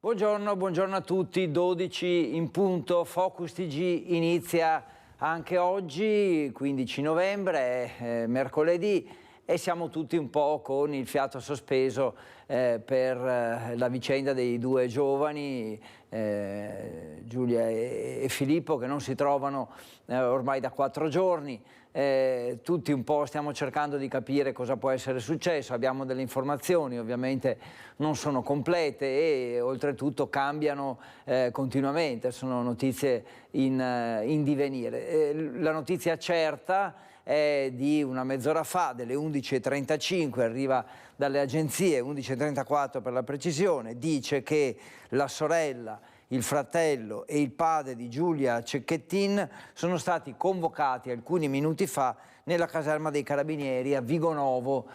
Buongiorno a tutti, 12 in punto, Focus TG inizia anche oggi, 15 novembre, mercoledì, e siamo tutti un po' con il fiato sospeso per la vicenda dei due giovani, Giulia e Filippo, che non si trovano ormai da 4 giorni. Tutti un po' stiamo cercando di capire cosa può essere successo, abbiamo delle informazioni, ovviamente non sono complete e oltretutto cambiano continuamente, sono notizie in divenire. La notizia certa è di una mezz'ora fa, delle 11:35, arriva dalle agenzie, 11:34 per la precisione, dice che la sorella, il fratello e il padre di Giulia Cecchettin sono stati convocati alcuni minuti fa nella caserma dei Carabinieri a Vigonovo.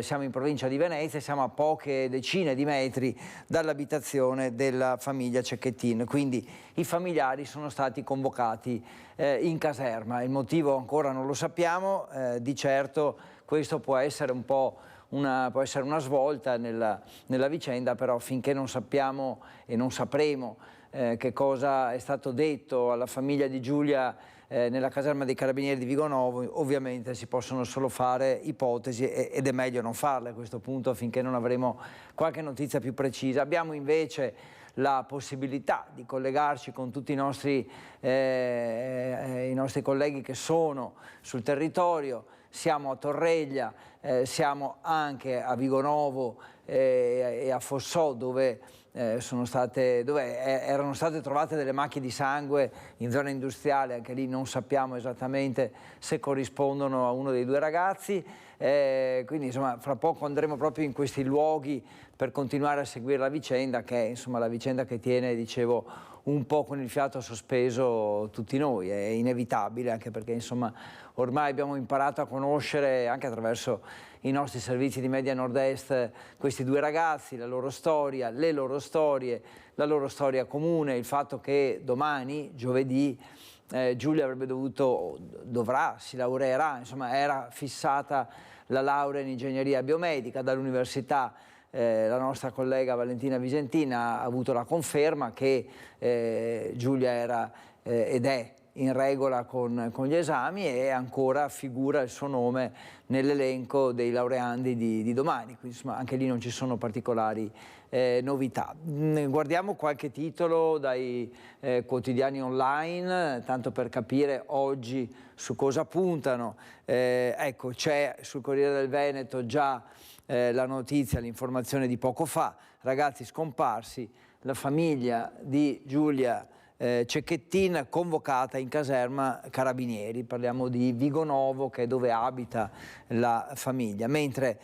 Siamo in provincia di Venezia, siamo a poche decine di metri dall'abitazione della famiglia Cecchettin, quindi i familiari sono stati convocati in caserma. Il motivo ancora non lo sappiamo, di certo questo può essere un po' può essere una svolta nella vicenda, però finché non sappiamo e non sapremo che cosa è stato detto alla famiglia di Giulia nella caserma dei Carabinieri di Vigonovo, ovviamente si possono solo fare ipotesi ed è meglio non farle a questo punto finché non avremo qualche notizia più precisa. Abbiamo invece la possibilità di collegarci con tutti i nostri colleghi che sono sul territorio. Siamo a Torreglia, siamo anche a Vigonovo e a Fossò, dove erano state trovate delle macchie di sangue in zona industriale. Anche lì non sappiamo esattamente se corrispondono a uno dei due ragazzi, quindi insomma fra poco andremo proprio in questi luoghi per continuare a seguire la vicenda, che è insomma la vicenda che tiene, dicevo, un po' con il fiato sospeso tutti noi. È inevitabile, anche perché insomma ormai abbiamo imparato a conoscere anche attraverso i nostri servizi di Media Nord-Est questi due ragazzi, la loro storia, le loro storie, la loro storia comune, il fatto che domani, giovedì, Giulia si laureerà, insomma era fissata la laurea in ingegneria biomedica dall'università. La nostra collega Valentina Visentina ha avuto la conferma che Giulia era ed è in regola con gli esami e ancora figura il suo nome nell'elenco dei laureandi di domani, quindi insomma anche lì non ci sono particolari novità. Guardiamo qualche titolo dai quotidiani online, tanto per capire oggi su cosa puntano. Ecco, c'è sul Corriere del Veneto già la notizia, l'informazione di poco fa: ragazzi scomparsi, la famiglia di Giulia Cecchettin convocata in caserma Carabinieri. Parliamo di Vigonovo, che è dove abita la famiglia, mentre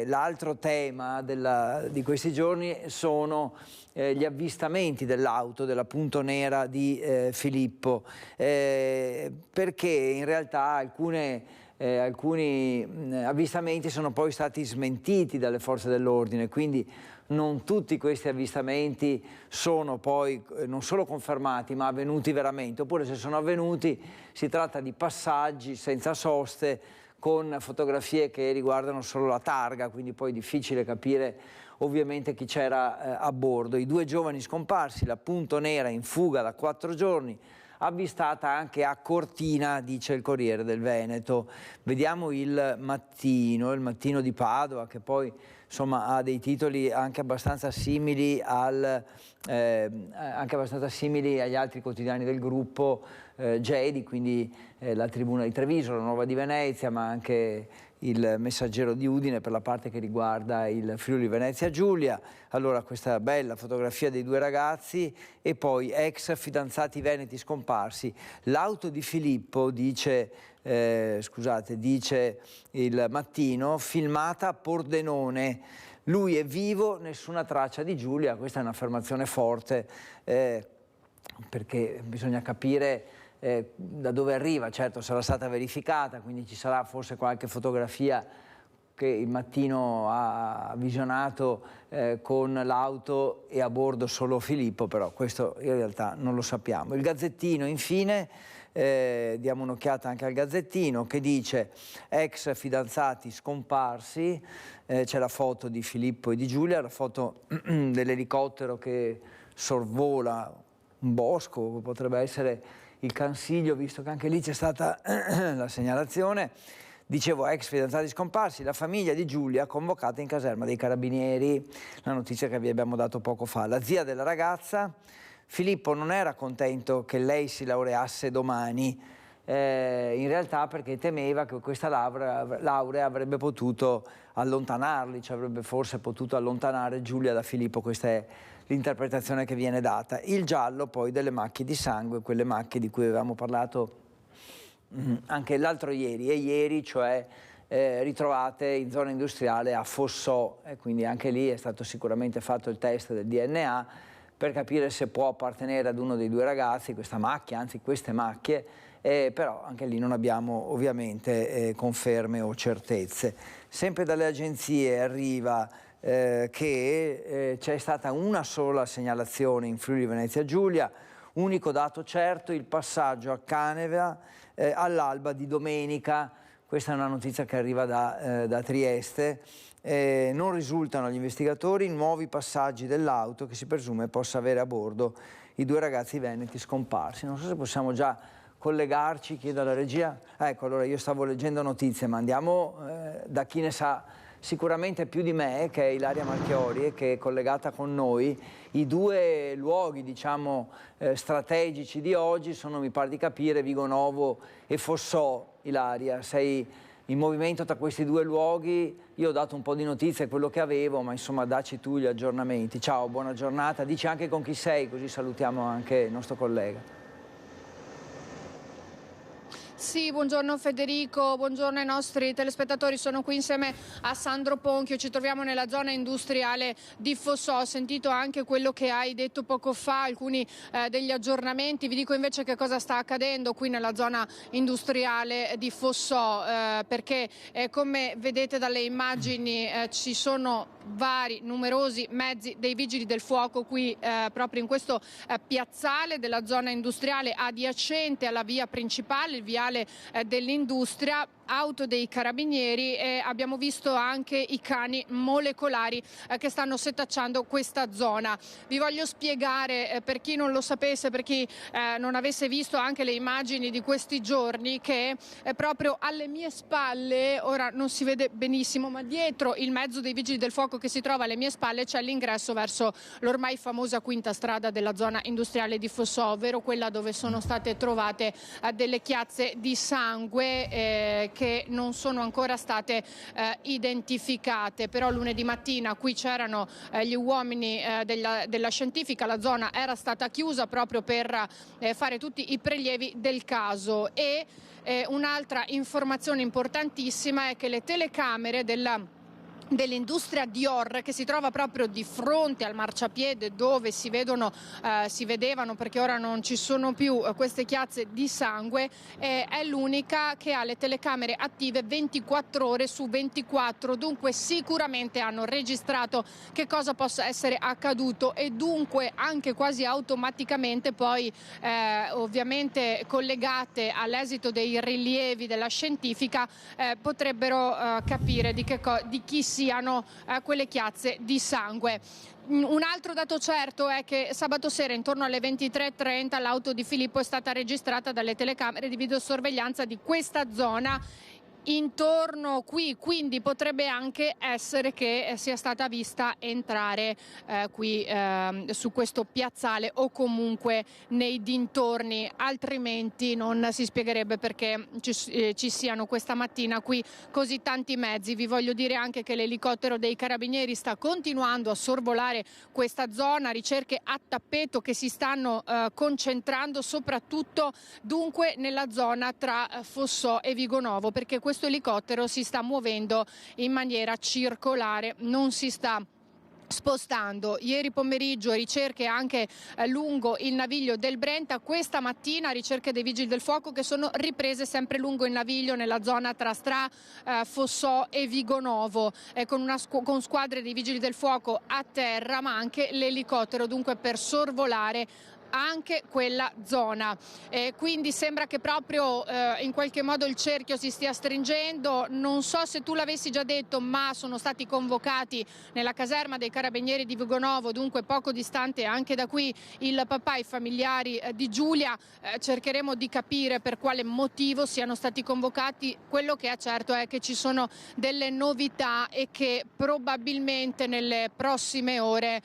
l'altro tema di questi giorni sono gli avvistamenti dell'auto, della Punto Nera di Filippo, perché in realtà alcuni avvistamenti sono poi stati smentiti dalle forze dell'ordine, quindi non tutti questi avvistamenti sono poi non solo confermati ma avvenuti veramente, oppure se sono avvenuti si tratta di passaggi senza soste con fotografie che riguardano solo la targa, quindi poi è difficile capire ovviamente chi c'era a bordo. I due giovani scomparsi, la Punto Nera in fuga da 4 giorni, avvistata anche a Cortina, dice il Corriere del Veneto. Vediamo il mattino di Padova, che poi insomma ha dei titoli anche abbastanza simili agli altri quotidiani del gruppo Gedi, quindi la Tribuna di Treviso, la Nuova di Venezia, ma anche il Messaggero di Udine per la parte che riguarda il Friuli Venezia Giulia. Allora, questa bella fotografia dei due ragazzi e poi ex fidanzati veneti scomparsi. L'auto di Filippo, dice il Mattino, filmata a Pordenone. Lui è vivo, nessuna traccia di Giulia. Questa è un'affermazione forte, perché bisogna capire da dove arriva. Certo, sarà stata verificata, quindi ci sarà forse qualche fotografia che il Mattino ha visionato con l'auto e a bordo solo Filippo, però questo in realtà non lo sappiamo. Il Gazzettino infine, diamo un'occhiata anche al Gazzettino, che dice ex fidanzati scomparsi, c'è la foto di Filippo e di Giulia, la foto dell'elicottero che sorvola un bosco, potrebbe essere il Cansiglio, visto che anche lì c'è stata la segnalazione. Dicevo, ex fidanzati scomparsi, la famiglia di Giulia convocata in caserma dei Carabinieri, la notizia che vi abbiamo dato poco fa. La zia della ragazza, Filippo, non era contento che lei si laureasse domani, in realtà perché temeva che questa laurea avrebbe potuto allontanarli, cioè avrebbe forse potuto allontanare Giulia da Filippo. Questa è l'interpretazione che viene data. Il giallo poi delle macchie di sangue, quelle macchie di cui avevamo parlato anche l'altro ieri, e ieri, cioè ritrovate in zona industriale a Fossò, e quindi anche lì è stato sicuramente fatto il test del DNA per capire se può appartenere ad uno dei due ragazzi questa macchia, anzi queste macchie, però anche lì non abbiamo ovviamente conferme o certezze. Sempre dalle agenzie arriva che c'è stata una sola segnalazione in Friuli Venezia Giulia, unico dato certo, il passaggio a Caneva all'alba di domenica. Questa è una notizia che arriva da Trieste. Non risultano agli investigatori nuovi passaggi dell'auto che si presume possa avere a bordo i due ragazzi veneti scomparsi. Non so se possiamo già collegarci, chiedo alla regia. Ecco, allora io stavo leggendo notizie, ma andiamo da chi ne sa sicuramente più di me, che è Ilaria Marchiori, che è collegata con noi. I due luoghi, diciamo, strategici di oggi sono, mi pare di capire, Vigonovo e Fossò. Ilaria, sei in movimento tra questi due luoghi. Io ho dato un po' di notizie, quello che avevo, ma insomma dacci tu gli aggiornamenti. Ciao, buona giornata, dici anche con chi sei, così salutiamo anche il nostro collega. Sì, buongiorno Federico, buongiorno ai nostri telespettatori, sono qui insieme a Sandro Ponchio, ci troviamo nella zona industriale di Fossò. Ho sentito anche quello che hai detto poco fa, alcuni degli aggiornamenti. Vi dico invece che cosa sta accadendo qui nella zona industriale di Fossò, perché come vedete dalle immagini ci sono numerosi mezzi dei vigili del fuoco qui proprio in questo piazzale della zona industriale adiacente alla via principale, il viale dell'industria, auto dei carabinieri, e abbiamo visto anche i cani molecolari che stanno setacciando questa zona. Vi voglio spiegare, per chi non lo sapesse, per chi non avesse visto anche le immagini di questi giorni, che proprio alle mie spalle, ora non si vede benissimo, ma dietro il mezzo dei vigili del fuoco che si trova alle mie spalle c'è l'ingresso verso l'ormai famosa quinta strada della zona industriale di Fossò, ovvero quella dove sono state trovate delle chiazze di sangue che non sono ancora state identificate. Però lunedì mattina qui c'erano gli uomini della scientifica, la zona era stata chiusa proprio per fare tutti i prelievi del caso. E un'altra informazione importantissima è che le telecamere dell'industria Dior, che si trova proprio di fronte al marciapiede dove si vedevano, perché ora non ci sono più queste chiazze di sangue, è l'unica che ha le telecamere attive 24 ore su 24, dunque sicuramente hanno registrato che cosa possa essere accaduto, e dunque anche quasi automaticamente poi ovviamente collegate all'esito dei rilievi della scientifica potrebbero capire di chi siano quelle chiazze di sangue. Un altro dato certo è che sabato sera intorno alle 23:30 l'auto di Filippo è stata registrata dalle telecamere di videosorveglianza di questa zona intorno qui, quindi potrebbe anche essere che sia stata vista entrare qui su questo piazzale o nei dintorni, altrimenti non si spiegherebbe perché ci siano questa mattina qui così tanti mezzi. Vi voglio dire anche che l'elicottero dei carabinieri sta continuando a sorvolare questa zona, ricerche a tappeto che si stanno concentrando soprattutto dunque nella zona tra Fossò e Vigonovo, perché questo elicottero si sta muovendo in maniera circolare, non si sta spostando. Ieri pomeriggio ricerche anche lungo il naviglio del Brenta, questa mattina ricerche dei vigili del fuoco che sono riprese sempre lungo il naviglio nella zona tra Stra, Fossò e Vigonovo, con squadre dei vigili del fuoco a terra, ma anche l'elicottero dunque per sorvolare anche quella zona. Quindi sembra che proprio in qualche modo il cerchio si stia stringendo. Non so se tu l'avessi già detto, ma sono stati convocati nella caserma dei Carabinieri di Vigonovo, dunque poco distante anche da qui, il papà e i familiari di Giulia. Cercheremo di capire per quale motivo siano stati convocati. Quello che è certo è che ci sono delle novità e che probabilmente nelle prossime ore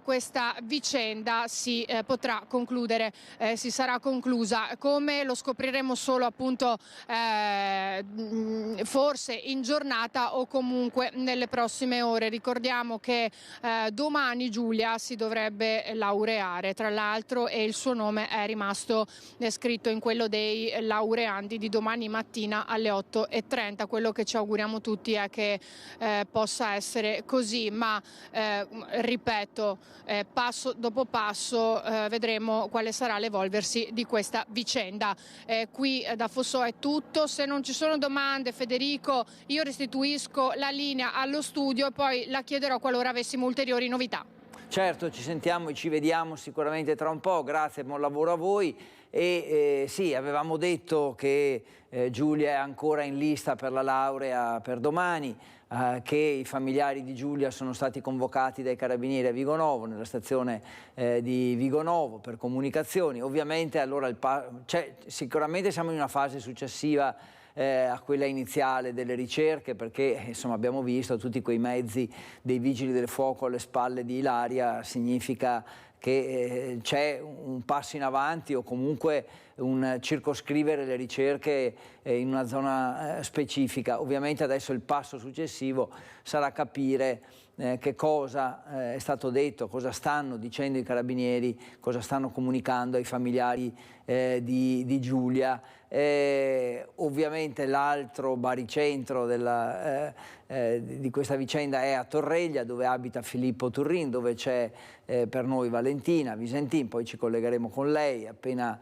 questa vicenda si potrà concludere, si sarà conclusa. Come lo scopriremo solo appunto forse in giornata o comunque nelle prossime ore. Ricordiamo che domani Giulia si dovrebbe laureare, tra l'altro, e il suo nome è rimasto scritto in quello dei laureandi di domani mattina alle 8:30. Quello che ci auguriamo tutti è che possa essere così, ma ripeto, passo dopo passo vedremo quale sarà l'evolversi di questa vicenda. Qui da Fossò è tutto. Se non ci sono domande, Federico, io restituisco la linea allo studio e poi la chiederò qualora avessimo ulteriori novità. Certo, ci sentiamo e ci vediamo sicuramente tra un po', grazie, buon lavoro a voi. E sì, avevamo detto che Giulia è ancora in lista per la laurea per domani, che i familiari di Giulia sono stati convocati dai Carabinieri a Vigonovo, nella stazione di Vigonovo per comunicazioni. Ovviamente allora sicuramente siamo in una fase successiva a quella iniziale delle ricerche, perché insomma abbiamo visto tutti quei mezzi dei vigili del fuoco alle spalle di Ilaria. Significa che c'è un passo in avanti o comunque un circoscrivere le ricerche in una zona specifica. Ovviamente adesso il passo successivo sarà capire che cosa è stato detto, cosa stanno dicendo i Carabinieri, cosa stanno comunicando ai familiari di Giulia. Ovviamente l'altro baricentro di questa vicenda è a Torreglia, dove abita Filippo Turrin, dove c'è per noi Valentina Visentin. Poi ci collegheremo con lei appena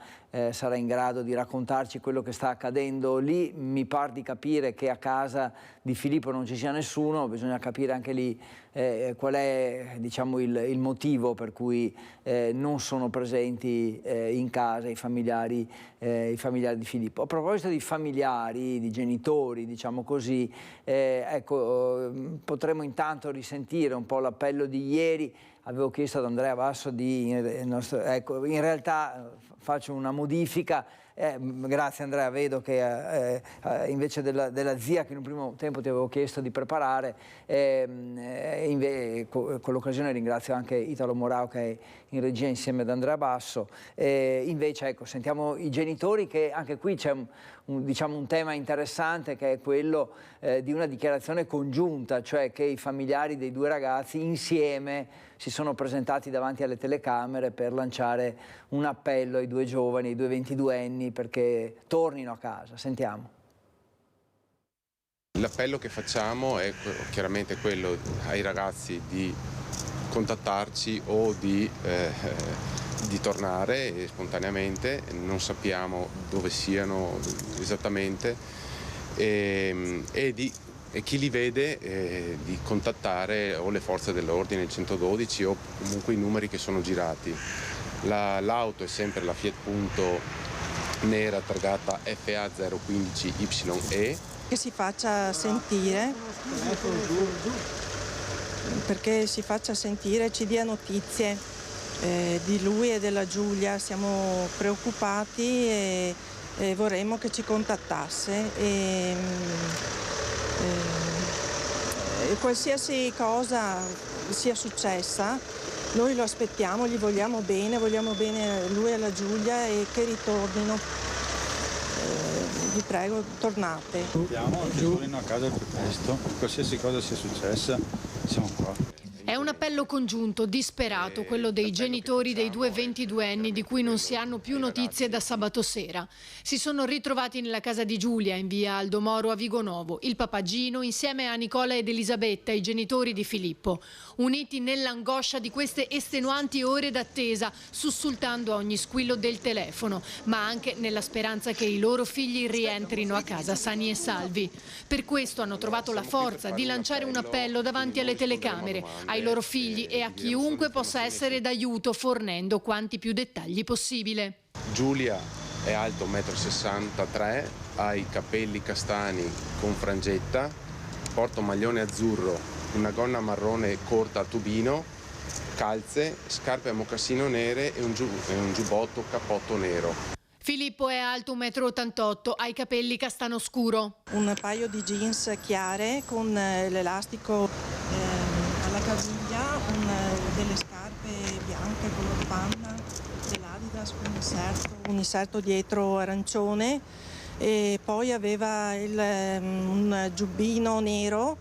sarà in grado di raccontarci quello che sta accadendo lì. Mi par di capire che a casa di Filippo non ci sia nessuno, bisogna capire anche lì qual è, diciamo, il motivo per cui non sono presenti in casa i familiari di Filippo. A proposito di familiari, di genitori, diciamo così, ecco, potremmo intanto risentire un po' l'appello di ieri. Avevo chiesto ad Andrea Basso ecco, in realtà faccio una modifica. Grazie Andrea, vedo che invece della zia che in un primo tempo ti avevo chiesto di preparare, con l'occasione ringrazio anche Italo Morao che è in regia insieme ad Andrea Basso. Invece ecco, sentiamo i genitori, che anche qui c'è diciamo un tema interessante, che è quello di una dichiarazione congiunta, cioè che i familiari dei due ragazzi insieme si sono presentati davanti alle telecamere per lanciare un appello ai due giovani, ai due 22enni, perché tornino a casa. Sentiamo. L'appello che facciamo è chiaramente quello ai ragazzi di contattarci o di tornare spontaneamente. Non sappiamo dove siano esattamente e chi li vede di contattare o le forze dell'ordine, il 112 o comunque i numeri che sono girati. L'auto è sempre la Fiat Punto nera targata FA015YE. Che si faccia sentire, perché si faccia sentire, ci dia notizie di lui e della Giulia. Siamo preoccupati e vorremmo che ci contattasse. E qualsiasi cosa sia successa, noi lo aspettiamo, gli vogliamo bene a lui e alla Giulia, e che ritornino. Vi prego, tornate. Aspettiamo che tornino a casa il più presto, qualsiasi cosa sia successa, siamo qua. È un appello congiunto, disperato, quello dei genitori dei due 22enni di cui non si hanno più notizie da sabato sera. Si sono ritrovati nella casa di Giulia, in via Aldo Moro a Vigonovo, il papà Gino insieme a Nicola ed Elisabetta, i genitori di Filippo, uniti nell'angoscia di queste estenuanti ore d'attesa, sussultando a ogni squillo del telefono, ma anche nella speranza che i loro figli rientrino a casa sani e salvi. Per questo hanno trovato la forza di lanciare un appello davanti alle telecamere, ai ai loro figli e a chiunque possa essere d'aiuto, fornendo quanti più dettagli possibile. Giulia è alto 1,63 m, ha i capelli castani con frangetta, porta un maglione azzurro, una gonna marrone corta a tubino, calze, scarpe a mocassino nere e un giubbotto cappotto nero. Filippo è alto 1,88 m, ha i capelli castano scuro. Un paio di jeans chiare con l'elastico alla caviglia, delle scarpe bianche color panna, dell'Adidas con un inserto dietro arancione, e poi aveva un giubbino nero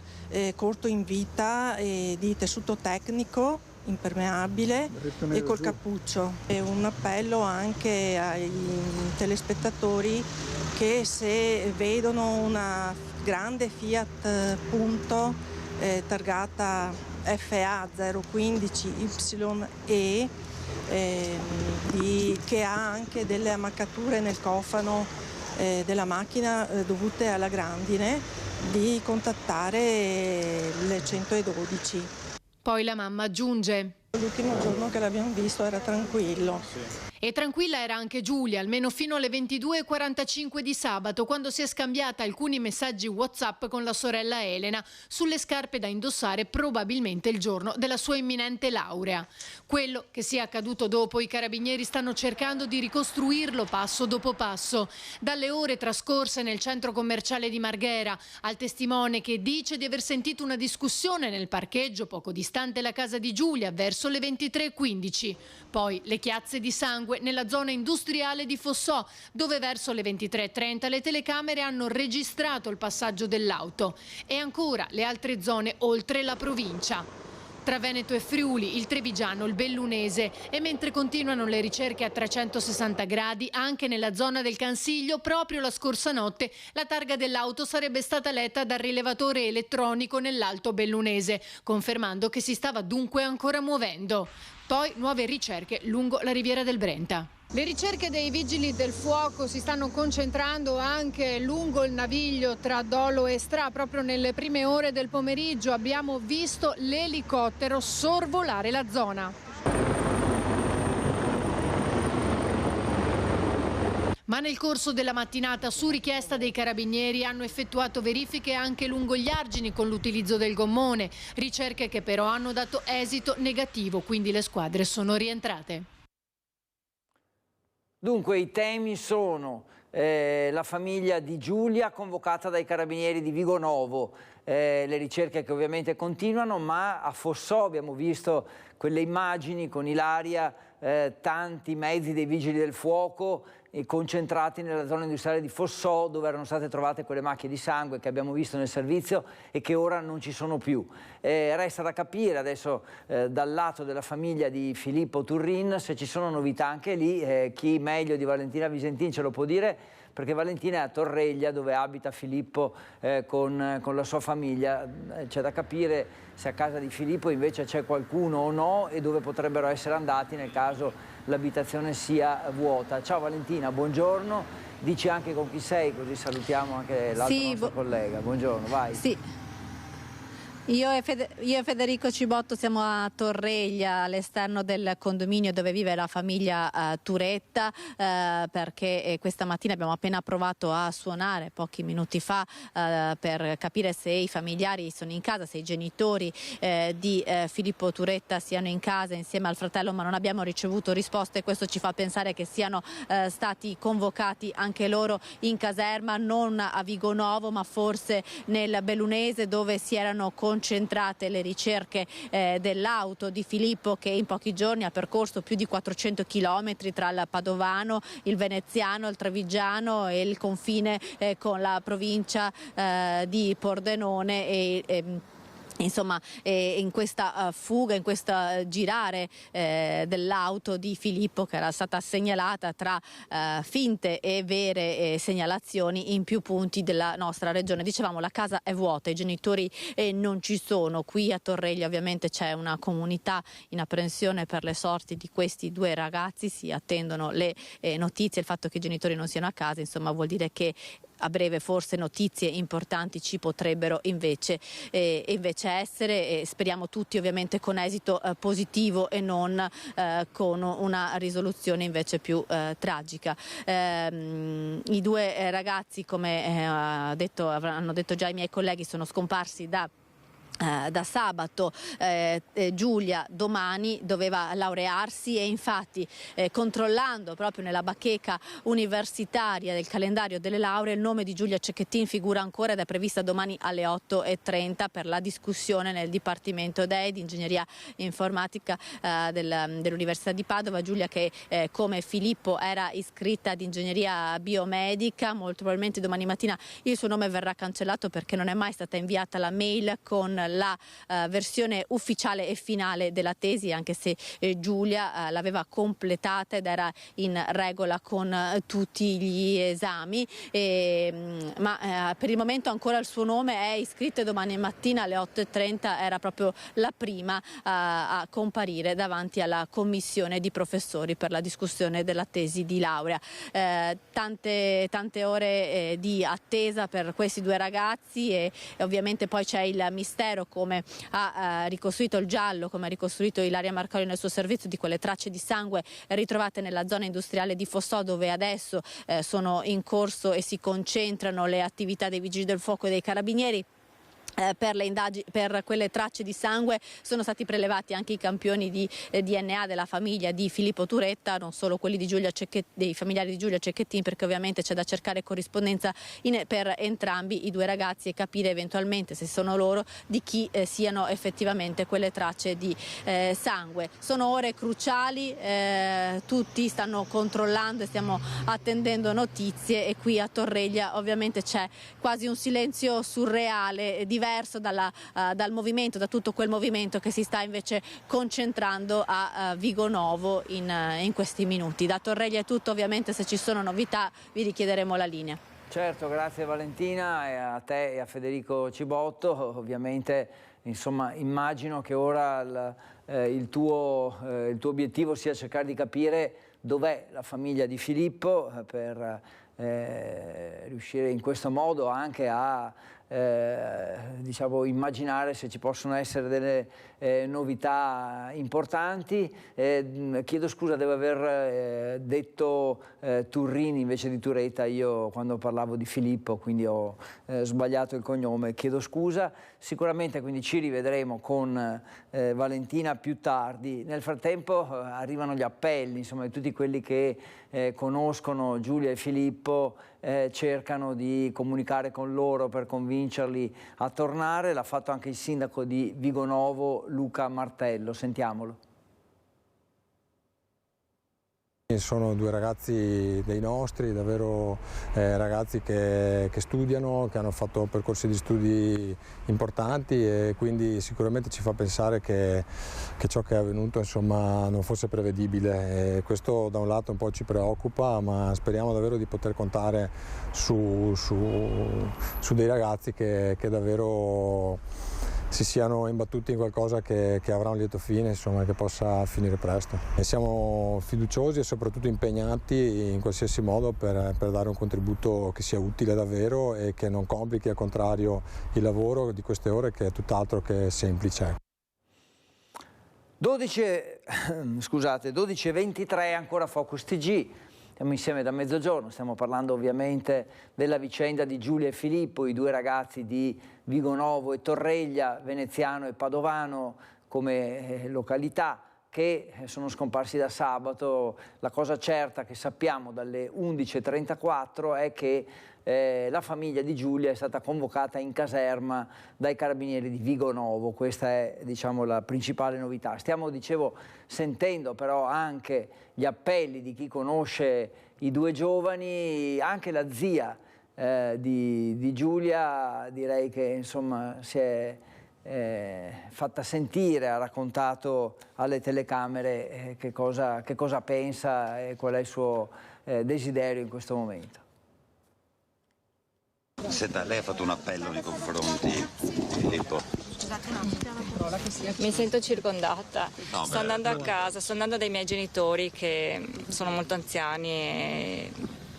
corto in vita di tessuto tecnico, impermeabile e col cappuccio. E un appello anche ai telespettatori che se vedono una grande Fiat Punto targata FA 015 YE che ha anche delle ammaccature nel cofano della macchina dovute alla grandine, di contattare il 112. Poi la mamma aggiunge: L'ultimo giorno che l'abbiamo visto era tranquillo. E tranquilla era anche Giulia, almeno fino alle 22:45 di sabato, quando si è scambiata alcuni messaggi WhatsApp con la sorella Elena sulle scarpe da indossare probabilmente il giorno della sua imminente laurea. Quello che sia accaduto dopo, i carabinieri stanno cercando di ricostruirlo passo dopo passo. Dalle ore trascorse nel centro commerciale di Marghera al testimone che dice di aver sentito una discussione nel parcheggio poco distante la casa di Giulia verso le 23:15. Poi le chiazze di sangue nella zona industriale di Fossò, dove verso le 23:30 le telecamere hanno registrato il passaggio dell'auto, e ancora le altre zone oltre la provincia. Tra Veneto e Friuli, il Trevigiano, il Bellunese, e mentre continuano le ricerche a 360 gradi anche nella zona del Cansiglio, proprio la scorsa notte la targa dell'auto sarebbe stata letta dal rilevatore elettronico nell'Alto Bellunese, confermando che si stava dunque ancora muovendo. Poi nuove ricerche lungo la riviera del Brenta. Le ricerche dei vigili del fuoco si stanno concentrando anche lungo il naviglio tra Dolo e Stra. Proprio nelle prime ore del pomeriggio abbiamo visto l'elicottero sorvolare la zona. Ma nel corso della mattinata, su richiesta dei carabinieri, hanno effettuato verifiche anche lungo gli argini con l'utilizzo del gommone, ricerche che però hanno dato esito negativo, quindi le squadre sono rientrate. Dunque i temi sono la famiglia di Giulia convocata dai carabinieri di Vigonovo, le ricerche che ovviamente continuano, ma a Fossò abbiamo visto quelle immagini con Ilaria, tanti mezzi dei vigili del fuoco concentrati nella zona industriale di Fossò, dove erano state trovate quelle macchie di sangue che abbiamo visto nel servizio e che ora non ci sono più. Resta da capire adesso dal lato della famiglia di Filippo Turrin se ci sono novità anche lì, chi meglio di Valentina Visentin ce lo può dire, perché Valentina è a Torreglia, dove abita Filippo con la sua famiglia. C'è da capire se a casa di Filippo invece c'è qualcuno o no e dove potrebbero essere andati nel caso l'abitazione sia vuota. Ciao Valentina, buongiorno. Dici anche con chi sei, così salutiamo anche l'altro nostro collega. Buongiorno, vai. Sì. Io e Federico Cibotto siamo a Torreglia, all'esterno del condominio dove vive la famiglia Turetta, perché questa mattina abbiamo appena provato a suonare pochi minuti fa per capire se i familiari sono in casa, se i genitori di Filippo Turetta siano in casa insieme al fratello, ma non abbiamo ricevuto risposte. Questo ci fa pensare che siano stati convocati anche loro in caserma, non a Vigonovo ma forse nel Bellunese, dove si erano concentrate le ricerche dell'auto di Filippo, che in pochi giorni ha percorso più di 400 chilometri tra il Padovano, il Veneziano, il Trevigiano e il confine con la provincia di Pordenone. Insomma, in questa fuga, in questa girare dell'auto di Filippo, che era stata segnalata tra finte e vere segnalazioni in più punti della nostra regione. Dicevamo, la casa è vuota, i genitori non ci sono. Qui a Torreglia ovviamente c'è una comunità in apprensione per le sorti di questi due ragazzi, si attendono le notizie. Il fatto che i genitori non siano a casa, insomma, vuol dire che a breve forse notizie importanti ci potrebbero invece essere, e speriamo tutti ovviamente con esito positivo e non con una risoluzione invece più tragica. I due ragazzi, come hanno detto già i miei colleghi, sono scomparsi da sabato. Giulia domani doveva laurearsi e infatti controllando proprio nella bacheca universitaria del calendario delle lauree il nome di Giulia Cecchettin figura ancora ed è prevista domani alle 8:30 per la discussione nel Dipartimento DEI di Ingegneria Informatica dell'Università di Padova. Giulia che come Filippo era iscritta ad Ingegneria Biomedica, molto probabilmente domani mattina il suo nome verrà cancellato perché non è mai stata inviata la mail con la versione ufficiale e finale della tesi, anche se Giulia l'aveva completata ed era in regola con tutti gli esami, ma per il momento ancora il suo nome è iscritto e domani mattina alle 8:30 era proprio la prima a comparire davanti alla commissione di professori per la discussione della tesi di laurea. Tante ore di attesa per questi due ragazzi e ovviamente poi c'è il mistero, come ha ricostruito il Giallo, come ha ricostruito Ilaria Marconi nel suo servizio, di quelle tracce di sangue ritrovate nella zona industriale di Fossò, dove adesso sono in corso e si concentrano le attività dei vigili del fuoco e dei carabinieri. Per le indagini, per quelle tracce di sangue sono stati prelevati anche i campioni di DNA della famiglia di Filippo Turetta, non solo quelli di dei familiari di Giulia Cecchettin, perché ovviamente c'è da cercare corrispondenza per entrambi i due ragazzi e capire eventualmente se sono loro di chi siano effettivamente quelle tracce di sangue. Sono ore cruciali, tutti stanno controllando e stiamo attendendo notizie e qui a Torreglia ovviamente c'è quasi un silenzio surreale, diverso dal movimento, da tutto quel movimento che si sta invece concentrando a Vigonovo in questi minuti. Da Torreglia è tutto, ovviamente se ci sono novità vi richiederemo la linea. Certo, grazie Valentina, e a te e a Federico Cibotto. Ovviamente, insomma, immagino che ora il tuo obiettivo sia cercare di capire dov'è la famiglia di Filippo per riuscire in questo modo anche a diciamo, immaginare se ci possono essere delle novità importanti. Chiedo scusa, devo aver detto Turrini invece di Turetta io quando parlavo di Filippo, quindi ho sbagliato il cognome, chiedo scusa. Sicuramente quindi ci rivedremo con Valentina più tardi. Nel frattempo arrivano gli appelli, insomma, di tutti quelli che conoscono Giulia e Filippo, cercano di comunicare con loro per convincerli a tornare. L'ha fatto anche il sindaco di Vigonovo, Luca Martello. Sentiamolo. Sono due ragazzi dei nostri, davvero ragazzi che studiano, che hanno fatto percorsi di studi importanti e quindi sicuramente ci fa pensare che ciò che è avvenuto, insomma, non fosse prevedibile. E questo da un lato un po' ci preoccupa, ma speriamo davvero di poter contare su dei ragazzi che davvero si siano imbattuti in qualcosa che avrà un lieto fine, insomma, che possa finire presto. E siamo fiduciosi e soprattutto impegnati in qualsiasi modo per dare un contributo che sia utile davvero e che non complichi, al contrario, il lavoro di queste ore, che è tutt'altro che semplice. 12:23, ancora Focus TG. Siamo insieme da mezzogiorno, stiamo parlando ovviamente della vicenda di Giulia e Filippo, i due ragazzi di Vigonovo e Torreglia, veneziano e padovano come località, che sono scomparsi da sabato. La cosa certa che sappiamo dalle 11:34 è che la famiglia di Giulia è stata convocata in caserma dai carabinieri di Vigonovo. Questa è, diciamo, la principale novità. Stiamo, dicevo, sentendo però anche gli appelli di chi conosce i due giovani, anche la zia di Giulia, direi che insomma si è fatta sentire, ha raccontato alle telecamere che cosa pensa e qual è il suo desiderio in questo momento. Senta, lei ha fatto un appello nei confronti di Filippo? Mi sento circondata, sto andando a casa, sto andando dai miei genitori che sono molto anziani e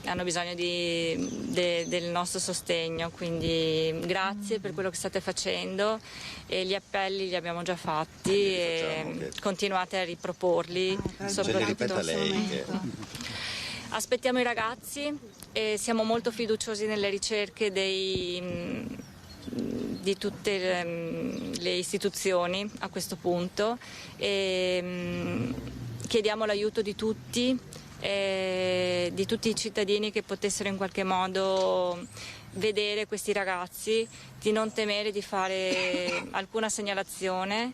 hanno bisogno del nostro sostegno, quindi grazie per quello che state facendo e gli appelli li abbiamo già fatti e continuate a riproporli. Ce li ripeta lei che... Aspettiamo i ragazzi e siamo molto fiduciosi nelle ricerche di tutte le istituzioni a questo punto e chiediamo l'aiuto di tutti i cittadini che potessero in qualche modo vedere questi ragazzi, di non temere di fare alcuna segnalazione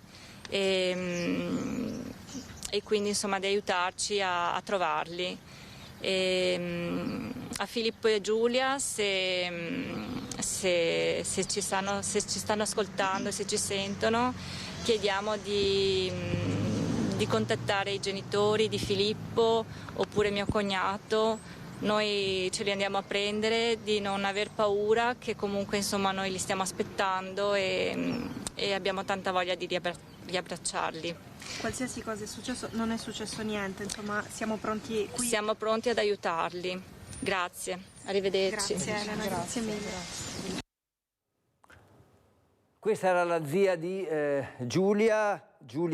e quindi insomma di aiutarci a trovarli. A Filippo e Giulia, se ci stanno ascoltando, se ci sentono, chiediamo di contattare i genitori di Filippo oppure mio cognato. Noi ce li andiamo a prendere, di non aver paura, che comunque insomma noi li stiamo aspettando e abbiamo tanta voglia di riabbracciarli. Qualsiasi cosa è successo, non è successo niente, insomma siamo pronti qui. Siamo pronti ad aiutarli. Grazie, arrivederci. Grazie Elena, grazie mille. Questa era la zia di Giulia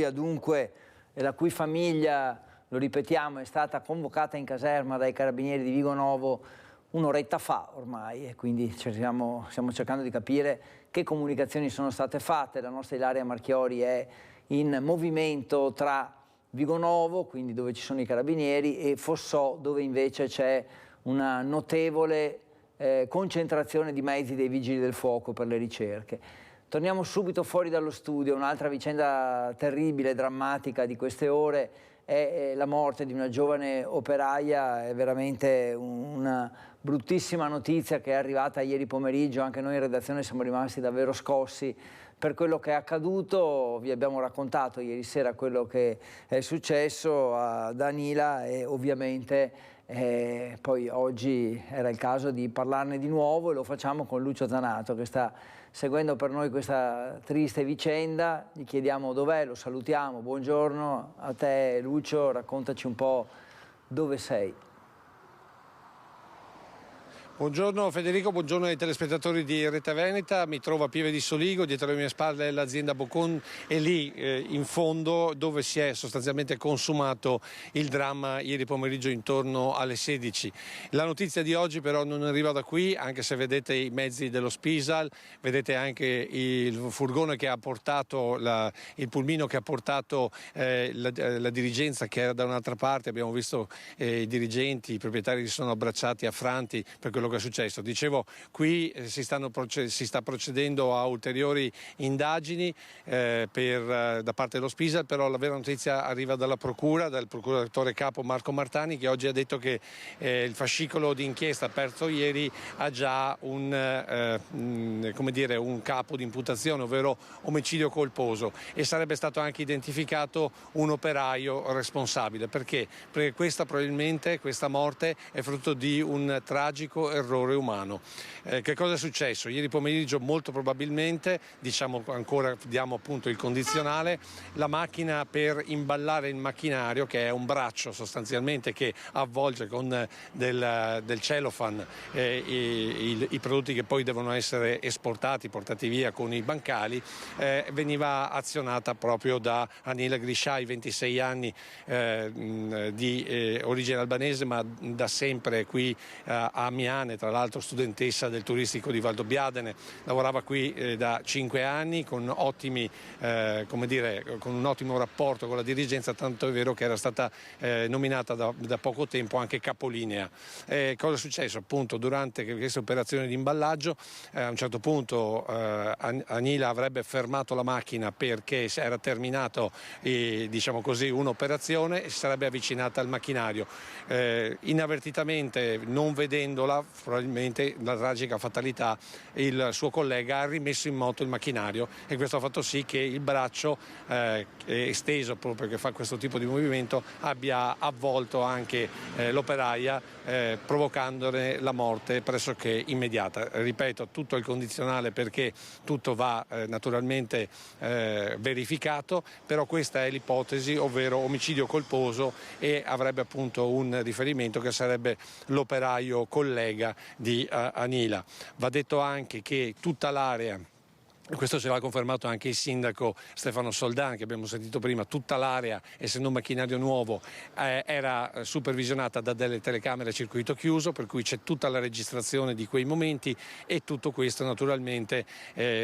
dunque, la cui famiglia, lo ripetiamo, è stata convocata in caserma dai carabinieri di Vigonovo un'oretta fa ormai, e quindi stiamo cercando di capire che comunicazioni sono state fatte. La nostra Ilaria Marchiori è in movimento tra Vigonovo, quindi dove ci sono i carabinieri, e Fossò, dove invece c'è una notevole concentrazione di mezzi dei vigili del fuoco per le ricerche. Torniamo subito fuori dallo studio. Un'altra vicenda terribile, drammatica di queste ore è la morte di una giovane operaia. È veramente una bruttissima notizia che è arrivata ieri pomeriggio. Anche noi in redazione siamo rimasti davvero scossi per quello che è accaduto. Vi abbiamo raccontato ieri sera quello che è successo a Danila e ovviamente poi oggi era il caso di parlarne di nuovo, e lo facciamo con Lucio Zanato, che sta seguendo per noi questa triste vicenda. Gli chiediamo dov'è, lo salutiamo. Buongiorno a te Lucio, raccontaci un po' dove sei. Buongiorno Federico, buongiorno ai telespettatori di Rete Veneta. Mi trovo a Pieve di Soligo, dietro le mie spalle è l'azienda Bocon, e lì in fondo dove si è sostanzialmente consumato il dramma ieri pomeriggio intorno alle 16. La notizia di oggi però non arriva da qui, anche se vedete i mezzi dello Spisal, vedete anche il furgone che ha portato, il pulmino che ha portato la dirigenza che era da un'altra parte. Abbiamo visto i dirigenti, i proprietari che si sono abbracciati, affranti per quello che è successo. Dicevo, qui si sta procedendo a ulteriori indagini da parte dello Spisal, però la vera notizia arriva dalla procura, dal procuratore capo Marco Martani, che oggi ha detto che il fascicolo di inchiesta aperto ieri ha già un capo di imputazione, ovvero omicidio colposo, e sarebbe stato anche identificato un operaio responsabile. Perché? Perché questa morte è frutto di un tragico errore umano. Che cosa è successo? Ieri pomeriggio molto probabilmente, diamo appunto il condizionale, la macchina per imballare il macchinario, che è un braccio sostanzialmente che avvolge con del cellophane i prodotti che poi devono essere esportati, portati via con i bancali, veniva azionata proprio da Anila Grisciai, 26 anni, di origine albanese, ma da sempre qui a Miane, tra l'altro studentessa del turistico di Valdobbiadene. Lavorava qui da 5 anni con un ottimo rapporto con la dirigenza, tanto è vero che era stata nominata da poco tempo anche capolinea. Cosa è successo? Appunto, durante questa operazione di imballaggio, a un certo punto Anila avrebbe fermato la macchina perché era terminato un'operazione, e si sarebbe avvicinata al macchinario. Inavvertitamente, non vedendola, probabilmente la tragica fatalità, il suo collega ha rimesso in moto il macchinario, e questo ha fatto sì che il braccio esteso, proprio che fa questo tipo di movimento, abbia avvolto anche l'operaia provocandone la morte pressoché immediata. Ripeto, tutto il condizionale perché tutto va naturalmente verificato, però questa è l'ipotesi, ovvero omicidio colposo, e avrebbe appunto un riferimento che sarebbe l'operaio collega di Anila. Va detto anche che tutta l'area, questo ce l'ha confermato anche il sindaco Stefano Soldan, che abbiamo sentito prima, tutta l'area, essendo un macchinario nuovo, era supervisionata da delle telecamere a circuito chiuso, per cui c'è tutta la registrazione di quei momenti, e tutto questo naturalmente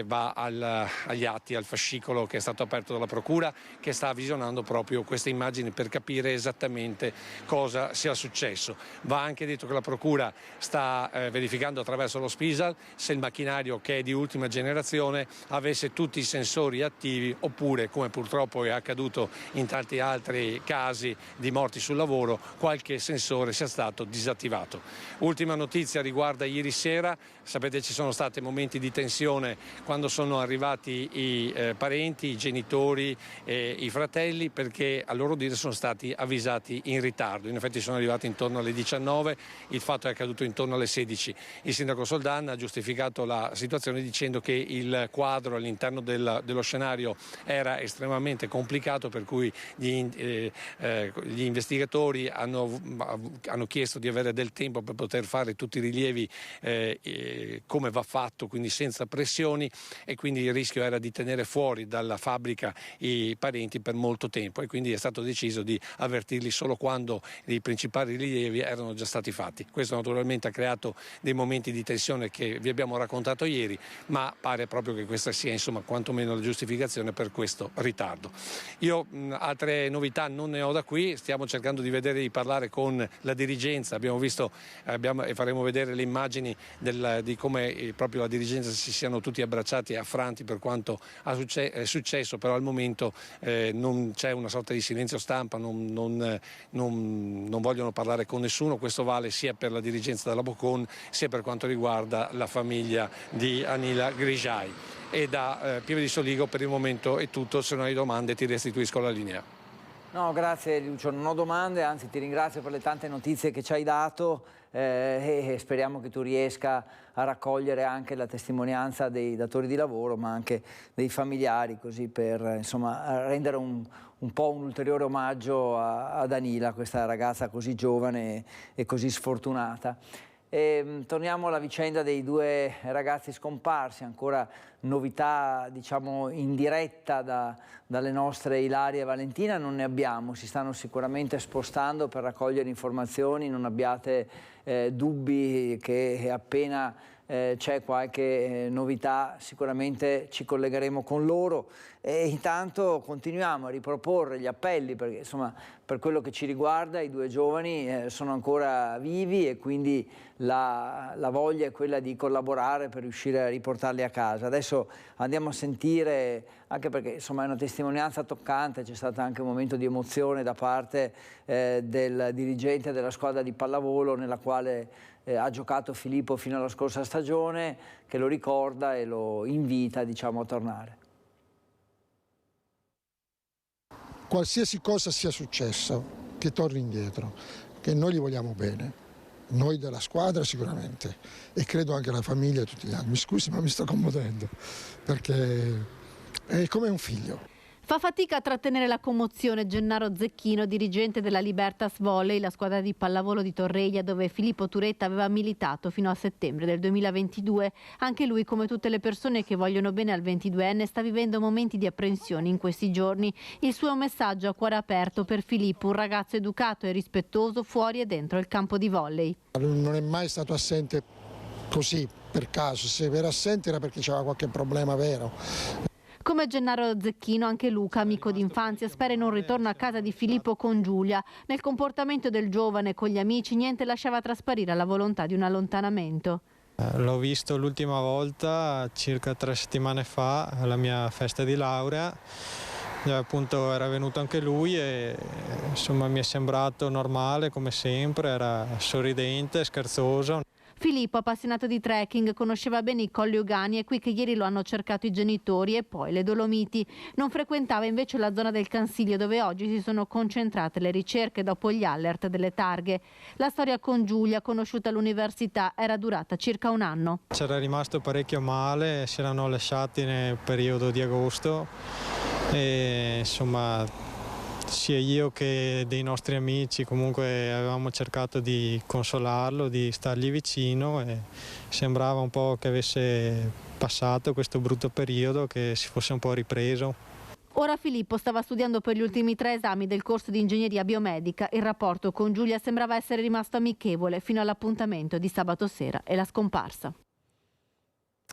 va agli atti, al fascicolo che è stato aperto dalla Procura, che sta visionando proprio queste immagini per capire esattamente cosa sia successo. Va anche detto che la Procura sta verificando attraverso lo Spisal se il macchinario, che è di ultima generazione, avesse tutti i sensori attivi, oppure, come purtroppo è accaduto in tanti altri casi di morti sul lavoro, qualche sensore sia stato disattivato. Ultima notizia riguarda ieri sera. Sapete, ci sono stati momenti di tensione quando sono arrivati i parenti, i genitori e i fratelli, perché a loro dire sono stati avvisati in ritardo. In effetti sono arrivati intorno alle 19, il fatto è accaduto intorno alle 16. Il sindaco Soldan ha giustificato la situazione dicendo che il quadro all'interno dello scenario era estremamente complicato, per cui gli investigatori hanno chiesto di avere del tempo per poter fare tutti i rilievi come va fatto, quindi senza pressioni, e quindi il rischio era di tenere fuori dalla fabbrica i parenti per molto tempo, e quindi è stato deciso di avvertirli solo quando i principali rilievi erano già stati fatti. Questo naturalmente ha creato dei momenti di tensione che vi abbiamo raccontato ieri, ma pare proprio che questa sia insomma quantomeno la giustificazione per questo ritardo. Io altre novità non ne ho da qui, stiamo cercando di vedere, di parlare con la dirigenza, abbiamo visto e faremo vedere le immagini di come proprio la dirigenza si siano tutti abbracciati e affranti per quanto è successo, però al momento non c'è una sorta di silenzio stampa, non vogliono parlare con nessuno. Questo vale sia per la dirigenza della Bocon sia per quanto riguarda la famiglia di Anila Grijai. E da Pieve di Soligo per il momento è tutto. Se non hai domande ti restituisco la linea. No, grazie Lucio, non ho domande, anzi ti ringrazio per le tante notizie che ci hai dato e speriamo che tu riesca a raccogliere anche la testimonianza dei datori di lavoro, ma anche dei familiari, così per insomma rendere un po' un ulteriore omaggio ad Anila, questa ragazza così giovane e così sfortunata. Torniamo alla vicenda dei due ragazzi scomparsi, ancora novità diciamo in diretta dalle nostre Ilaria e Valentina non ne abbiamo, si stanno sicuramente spostando per raccogliere informazioni, non abbiate dubbi che appena c'è qualche novità sicuramente ci collegheremo con loro, e intanto continuiamo a riproporre gli appelli, perché insomma per quello che ci riguarda i due giovani sono ancora vivi, e quindi la voglia è quella di collaborare per riuscire a riportarli a casa. Adesso andiamo a sentire, anche perché insomma è una testimonianza toccante, c'è stato anche un momento di emozione da parte del dirigente della squadra di pallavolo nella quale ha giocato Filippo fino alla scorsa stagione, che lo ricorda e lo invita diciamo a tornare. Qualsiasi cosa sia successa, che torni indietro, che noi gli vogliamo bene, noi della squadra sicuramente, e credo anche la famiglia e tutti gli altri. Mi scusi ma mi sto commuovendo, perché è come un figlio. Fa fatica a trattenere la commozione Gennaro Zecchino, dirigente della Libertas Volley, la squadra di pallavolo di Torreglia dove Filippo Turetta aveva militato fino a settembre del 2022. Anche lui, come tutte le persone che vogliono bene al 22enne, sta vivendo momenti di apprensione in questi giorni. Il suo messaggio a cuore aperto per Filippo, un ragazzo educato e rispettoso fuori e dentro il campo di volley. Non è mai stato assente così per caso, se era assente era perché c'era qualche problema vero. Come Gennaro Zecchino, anche Luca, amico d'infanzia, spera in un ritorno a casa di Filippo con Giulia. Nel comportamento del giovane con gli amici niente lasciava trasparire la volontà di un allontanamento. L'ho visto l'ultima volta circa 3 settimane fa alla mia festa di laurea. Appunto era venuto anche lui e insomma mi è sembrato normale come sempre, era sorridente, scherzoso. Filippo, appassionato di trekking, conosceva bene i Colli Euganei, è qui che ieri lo hanno cercato i genitori, e poi le Dolomiti. Non frequentava invece la zona del Cansiglio, dove oggi si sono concentrate le ricerche dopo gli alert delle targhe. La storia con Giulia, conosciuta all'università, era durata circa un anno. C'era rimasto parecchio male, si erano lasciati nel periodo di agosto e insomma sia io che dei nostri amici comunque avevamo cercato di consolarlo, di stargli vicino, e sembrava un po' che avesse passato questo brutto periodo, che si fosse un po' ripreso. Ora Filippo stava studiando per gli ultimi 3 esami del corso di ingegneria biomedica. Il rapporto con Giulia sembrava essere rimasto amichevole fino all'appuntamento di sabato sera e la scomparsa.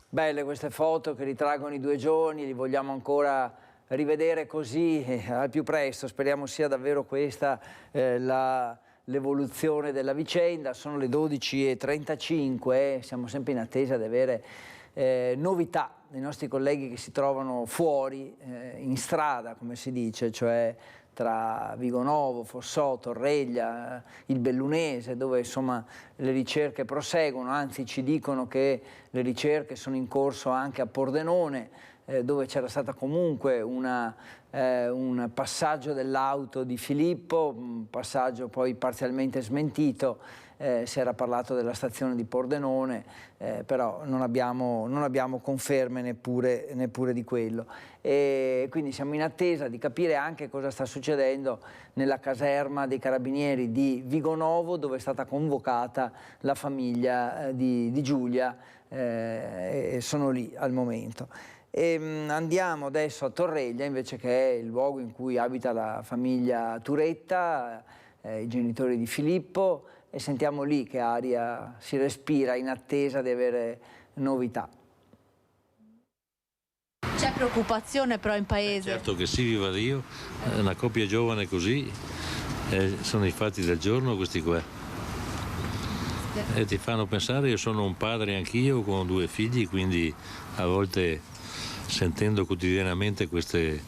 Belle queste foto che ritraggono i 2 giorni, li vogliamo ancora rivedere così al più presto. Speriamo sia davvero questa l'evoluzione della vicenda. Sono le 12:35, siamo sempre in attesa di avere novità dei nostri colleghi che si trovano fuori, in strada, come si dice, cioè tra Vigonovo, Fossò, Torreglia, il Bellunese, dove insomma le ricerche proseguono, anzi ci dicono che le ricerche sono in corso anche a Pordenone, dove c'era stata comunque un passaggio dell'auto di Filippo, un passaggio poi parzialmente smentito. Si era parlato della stazione di Pordenone, però non abbiamo conferme neppure di quello. E quindi siamo in attesa di capire anche cosa sta succedendo nella caserma dei Carabinieri di Vigonovo, dove è stata convocata la famiglia di Giulia, e sono lì al momento. Andiamo adesso a Torreglia, invece, che è il luogo in cui abita la famiglia Turetta, i genitori di Filippo, e sentiamo lì che aria si respira in attesa di avere novità. C'è preoccupazione però in paese? Certo che sì, viva Dio, una coppia giovane così, sono i fatti del giorno questi qua. E ti fanno pensare, io sono un padre anch'io con 2 figli, quindi a volte sentendo quotidianamente queste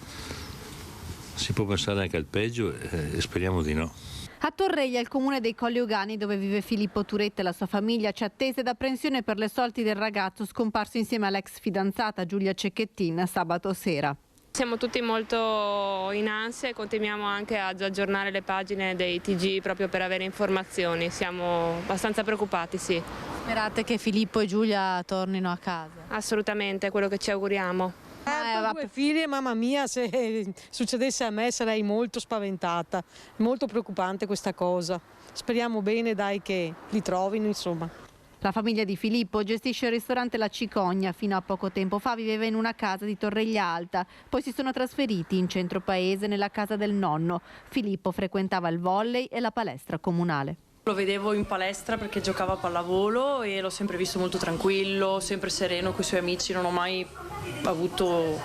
si può pensare anche al peggio, e speriamo di no. A Torreglia, il comune dei Colli Euganei, dove vive Filippo Turetta e la sua famiglia, c'è attesa ed apprensione per le sorti del ragazzo scomparso insieme all'ex fidanzata Giulia Cecchettin sabato sera. Siamo tutti molto in ansia e continuiamo anche ad aggiornare le pagine dei TG proprio per avere informazioni. Siamo abbastanza preoccupati, sì. Sperate che Filippo e Giulia tornino a casa? Assolutamente, è quello che ci auguriamo. Ho 2 figli, mamma mia, se succedesse a me sarei molto spaventata. È molto preoccupante questa cosa. Speriamo bene, dai, che li trovino, insomma. La famiglia di Filippo gestisce il ristorante La Cicogna. Fino a poco tempo fa viveva in una casa di Torreglia Alta, poi si sono trasferiti in centro paese nella casa del nonno. Filippo frequentava il volley e la palestra comunale. Lo vedevo in palestra perché giocava a pallavolo e l'ho sempre visto molto tranquillo, sempre sereno con i suoi amici, non ho mai avuto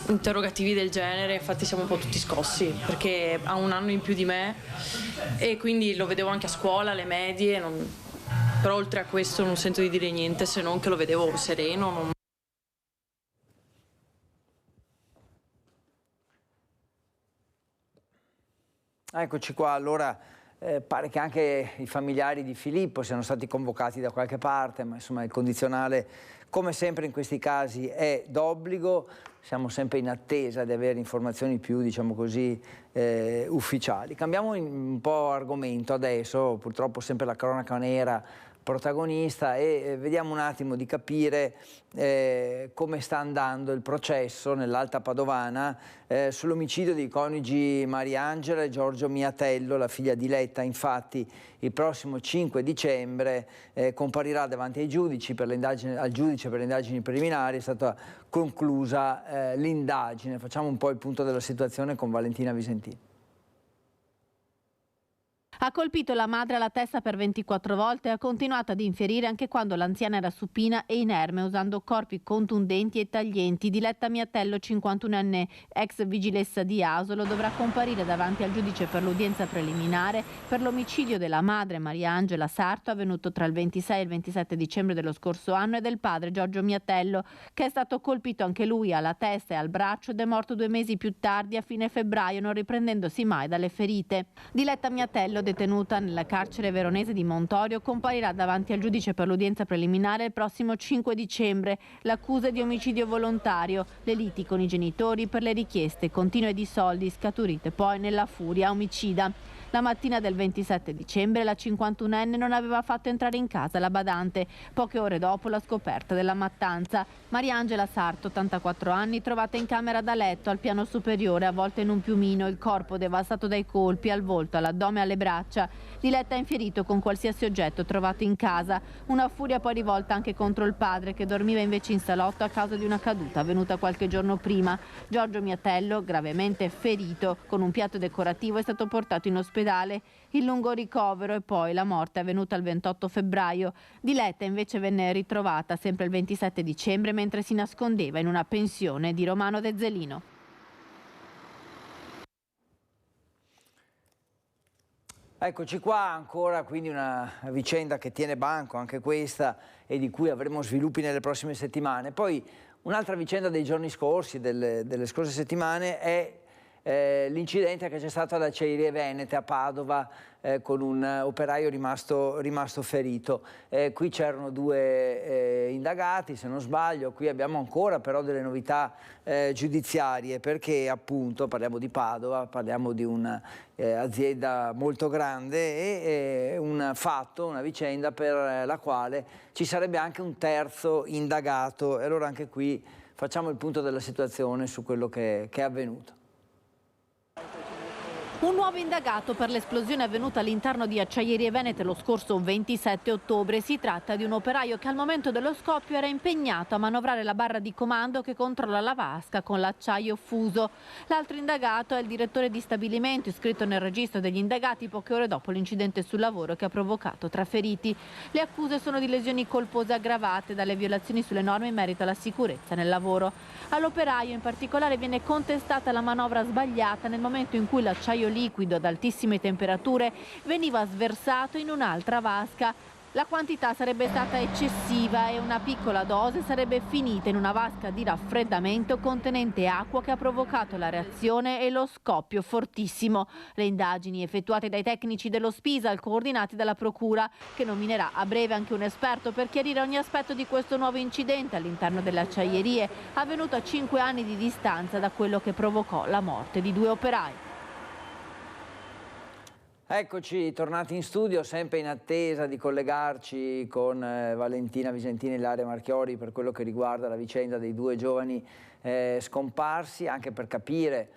interrogativi del genere, infatti siamo un po' tutti scossi perché ha 1 anno in più di me e quindi lo vedevo anche a scuola, alle medie, però oltre a questo non sento di dire niente se non che lo vedevo sereno. Eccoci qua, allora pare che anche i familiari di Filippo siano stati convocati da qualche parte, ma insomma il condizionale, come sempre in questi casi, è d'obbligo. Siamo sempre in attesa di avere informazioni più, diciamo così, ufficiali. Cambiamo un po' argomento adesso, purtroppo sempre la cronaca nera protagonista, e vediamo un attimo di capire come sta andando il processo nell'Alta Padovana sull'omicidio dei coniugi Mariangela e Giorgio Miatello. La figlia Diletta, infatti, il prossimo 5 dicembre comparirà davanti al giudice per le indagini preliminari. È stata conclusa l'indagine. Facciamo un po' il punto della situazione con Valentina Visentini. Ha colpito la madre alla testa per 24 volte e ha continuato ad infierire anche quando l'anziana era supina e inerme, usando corpi contundenti e taglienti. Diletta Miatello, 51enne, ex vigilessa di Asolo, dovrà comparire davanti al giudice per l'udienza preliminare per l'omicidio della madre Mariangela Sarto, avvenuto tra il 26 e il 27 dicembre dello scorso anno, e del padre Giorgio Miatello, che è stato colpito anche lui alla testa e al braccio ed è morto 2 mesi più tardi, a fine febbraio, non riprendendosi mai dalle ferite. Diletta Miatello, detenuta nella carcere veronese di Montorio, comparirà davanti al giudice per l'udienza preliminare il prossimo 5 dicembre. L'accusa è di omicidio volontario, le liti con i genitori per le richieste continue di soldi scaturite poi nella furia omicida. La mattina del 27 dicembre la 51enne non aveva fatto entrare in casa la badante, poche ore dopo la scoperta della mattanza. Mariangela Sarto, 84 anni, trovata in camera da letto al piano superiore, avvolta in un piumino, il corpo devastato dai colpi al volto, all'addome e alle braccia. Diletta infierito con qualsiasi oggetto trovato in casa. Una furia poi rivolta anche contro il padre, che dormiva invece in salotto a causa di una caduta avvenuta qualche giorno prima. Giorgio Miatello, gravemente ferito, con un piatto decorativo è stato portato in ospedale. Il lungo ricovero e poi la morte è avvenuta il 28 febbraio. Diletta invece venne ritrovata sempre il 27 dicembre mentre si nascondeva in una pensione di Romano Dezzelino. Eccoci qua, ancora quindi una vicenda che tiene banco, anche questa, e di cui avremo sviluppi nelle prossime settimane. Poi un'altra vicenda dei giorni scorsi, delle scorse settimane, è l'incidente che c'è stato ad Acciaierie Venete a Padova con un operaio rimasto ferito. Qui c'erano due indagati, se non sbaglio. Qui abbiamo ancora però delle novità giudiziarie, perché appunto parliamo di Padova, parliamo di un'azienda molto grande e un fatto, una vicenda per la quale ci sarebbe anche un terzo indagato. E allora anche qui facciamo il punto della situazione su quello che è avvenuto. Un nuovo indagato per l'esplosione avvenuta all'interno di Acciaierie Venete lo scorso 27 ottobre. Si tratta di un operaio che al momento dello scoppio era impegnato a manovrare la barra di comando che controlla la vasca con l'acciaio fuso. L'altro indagato è il direttore di stabilimento, iscritto nel registro degli indagati poche ore dopo l'incidente sul lavoro che ha provocato 3 feriti. Le accuse sono di lesioni colpose aggravate dalle violazioni sulle norme in merito alla sicurezza nel lavoro. All'operaio in particolare viene contestata la manovra sbagliata nel momento in cui l'acciaio liquido ad altissime temperature veniva sversato in un'altra vasca. La quantità sarebbe stata eccessiva e una piccola dose sarebbe finita in una vasca di raffreddamento contenente acqua che ha provocato la reazione e lo scoppio fortissimo. Le indagini effettuate dai tecnici dello Spisal, coordinati dalla Procura, che nominerà a breve anche un esperto per chiarire ogni aspetto di questo nuovo incidente all'interno delle acciaierie, avvenuto a 5 anni di distanza da quello che provocò la morte di 2 operai. Eccoci tornati in studio, sempre in attesa di collegarci con Valentina Visentini e Ilaria Marchiori per quello che riguarda la vicenda dei 2 giovani scomparsi, anche per capire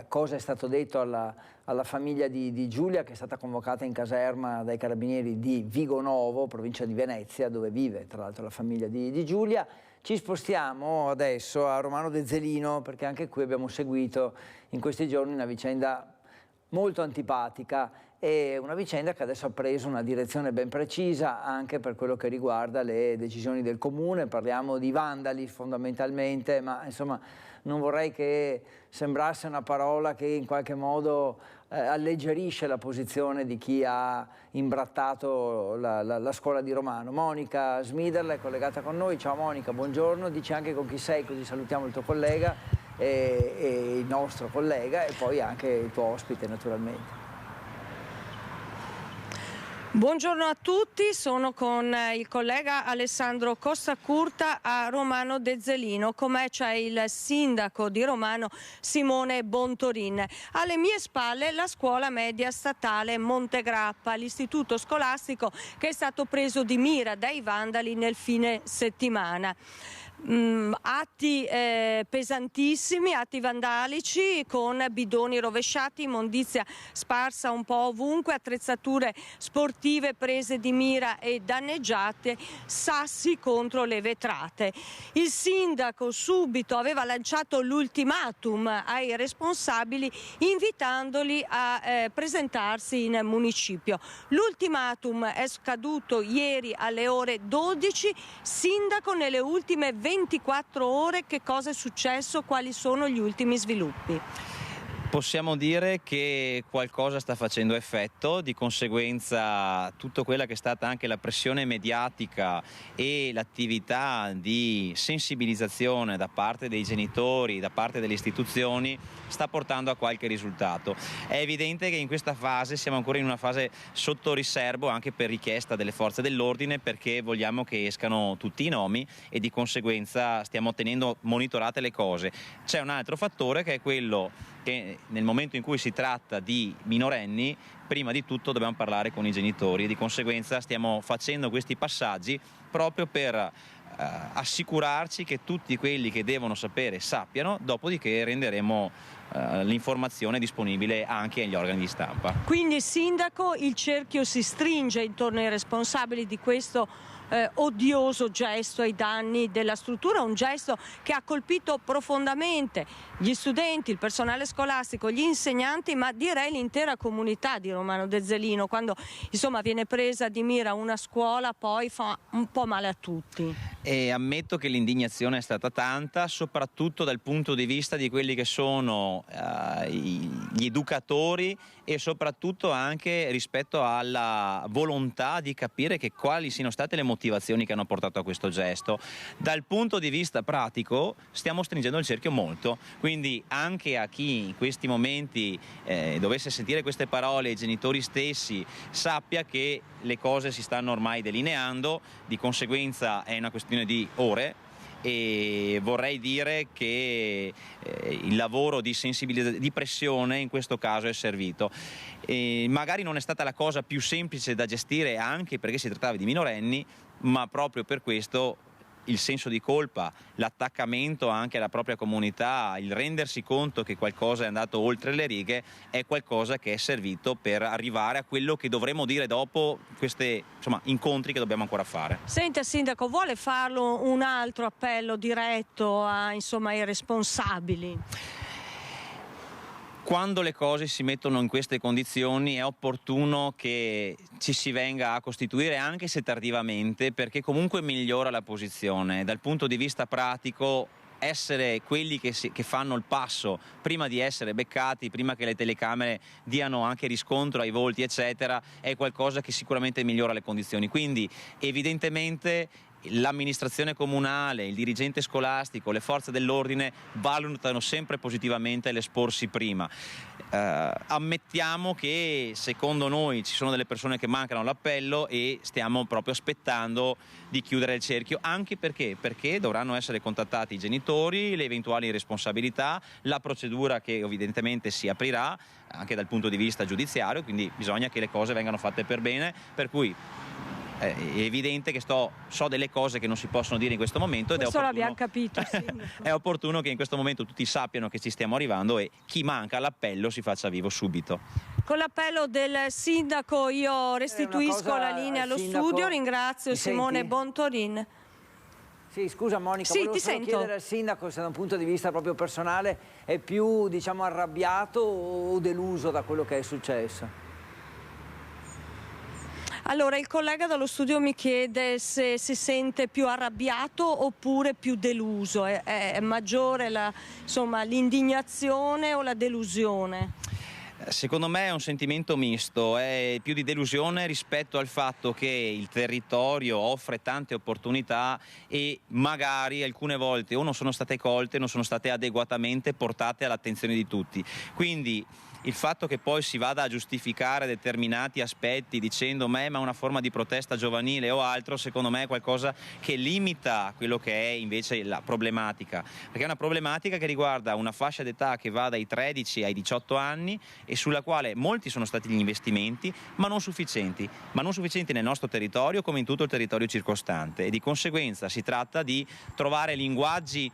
cosa è stato detto alla famiglia di Giulia, che è stata convocata in caserma dai carabinieri di Vigonovo, provincia di Venezia, dove vive tra l'altro la famiglia di Giulia. Ci spostiamo adesso a Romano Dezzelino, perché anche qui abbiamo seguito in questi giorni una vicenda molto antipatica e una vicenda che adesso ha preso una direzione ben precisa anche per quello che riguarda le decisioni del comune. Parliamo di vandali fondamentalmente, ma insomma non vorrei che sembrasse una parola che in qualche modo alleggerisce la posizione di chi ha imbrattato la scuola di Romano. Monica Smiderla è collegata con noi. Ciao Monica, buongiorno, dici anche con chi sei, così salutiamo il tuo collega e il nostro collega e poi anche il tuo ospite naturalmente. Buongiorno a tutti, sono con il collega Alessandro Costacurta a Romano Dezzelino. Con me c'è il sindaco di Romano Simone Bontorin. Alle mie spalle la scuola media statale Montegrappa, l'istituto scolastico che è stato preso di mira dai vandali nel fine settimana. Atti pesantissimi, atti vandalici con bidoni rovesciati, immondizia sparsa un po' ovunque, attrezzature sportive prese di mira e danneggiate, sassi contro le vetrate. Il sindaco subito aveva lanciato l'ultimatum ai responsabili invitandoli a presentarsi in municipio. L'ultimatum è scaduto ieri alle ore 12. Sindaco, nelle ultime 24 ore che cosa è successo? Quali sono gli ultimi sviluppi? Possiamo dire che qualcosa sta facendo effetto, di conseguenza tutta quella che è stata anche la pressione mediatica e l'attività di sensibilizzazione da parte dei genitori, da parte delle istituzioni, sta portando a qualche risultato. È evidente che in questa fase siamo ancora in una fase sotto riservo, anche per richiesta delle forze dell'ordine, perché vogliamo che escano tutti i nomi e di conseguenza stiamo tenendo monitorate le cose. C'è un altro fattore che è quello che nel momento in cui si tratta di minorenni, prima di tutto dobbiamo parlare con i genitori e di conseguenza stiamo facendo questi passaggi proprio per assicurarci che tutti quelli che devono sapere sappiano, dopodiché renderemo l'informazione disponibile anche agli organi di stampa. Quindi, sindaco, il cerchio si stringe intorno ai responsabili di questo odioso gesto ai danni della struttura, un gesto che ha colpito profondamente gli studenti, il personale scolastico, gli insegnanti, ma direi l'intera comunità di Romano Dezzelino. Quando insomma viene presa di mira una scuola, poi fa un po' male a tutti. E ammetto che l'indignazione è stata tanta, soprattutto dal punto di vista di quelli che sono gli educatori e soprattutto anche rispetto alla volontà di capire che quali siano state le motivazioni che hanno portato a questo gesto. Dal punto di vista pratico stiamo stringendo il cerchio molto, quindi anche a chi in questi momenti dovesse sentire queste parole, i genitori stessi, sappia che le cose si stanno ormai delineando, di conseguenza è una questione di ore. E vorrei dire che il lavoro di sensibilizzazione, di pressione in questo caso è servito. Magari non è stata la cosa più semplice da gestire, anche perché si trattava di minorenni, ma proprio per questo il senso di colpa, l'attaccamento anche alla propria comunità, il rendersi conto che qualcosa è andato oltre le righe è qualcosa che è servito per arrivare a quello che dovremo dire dopo questi incontri che dobbiamo ancora fare. Senta, sindaco, vuole farlo un altro appello diretto ai responsabili? Quando le cose si mettono in queste condizioni è opportuno che ci si venga a costituire, anche se tardivamente, perché comunque migliora la posizione. Dal punto di vista pratico, essere quelli che fanno il passo prima di essere beccati, prima che le telecamere diano anche riscontro ai volti eccetera, è qualcosa che sicuramente migliora le condizioni. Quindi evidentemente l'amministrazione comunale, il dirigente scolastico, le forze dell'ordine valutano sempre positivamente l'esporsi prima. Ammettiamo che secondo noi ci sono delle persone che mancano all'appello e stiamo proprio aspettando di chiudere il cerchio, anche perché dovranno essere contattati i genitori, le eventuali responsabilità, la procedura che evidentemente si aprirà anche dal punto di vista giudiziario, quindi bisogna che le cose vengano fatte per bene, per cui è evidente che so delle cose che non si possono dire in questo momento ed questo l'abbiamo capito, è opportuno che in questo momento tutti sappiano che ci stiamo arrivando e chi manca all'appello si faccia vivo subito. Con l'appello del sindaco io restituisco la linea allo studio, ringrazio Simone Bontorin. Sì, scusa Monica, sì, volevo solo chiedere al sindaco se da un punto di vista proprio personale è più arrabbiato o deluso da quello che è successo. Allora, il collega dallo studio mi chiede se si sente più arrabbiato oppure più deluso. È maggiore l'indignazione o la delusione? Secondo me è un sentimento misto, è più di delusione rispetto al fatto che il territorio offre tante opportunità e magari alcune volte o non sono state colte, non sono state adeguatamente portate all'attenzione di tutti. Quindi il fatto che poi si vada a giustificare determinati aspetti dicendo ma è una forma di protesta giovanile o altro, secondo me è qualcosa che limita quello che è invece la problematica, perché è una problematica che riguarda una fascia d'età che va dai 13 ai 18 anni e sulla quale molti sono stati gli investimenti, ma non sufficienti nel nostro territorio come in tutto il territorio circostante, e di conseguenza si tratta di trovare linguaggi,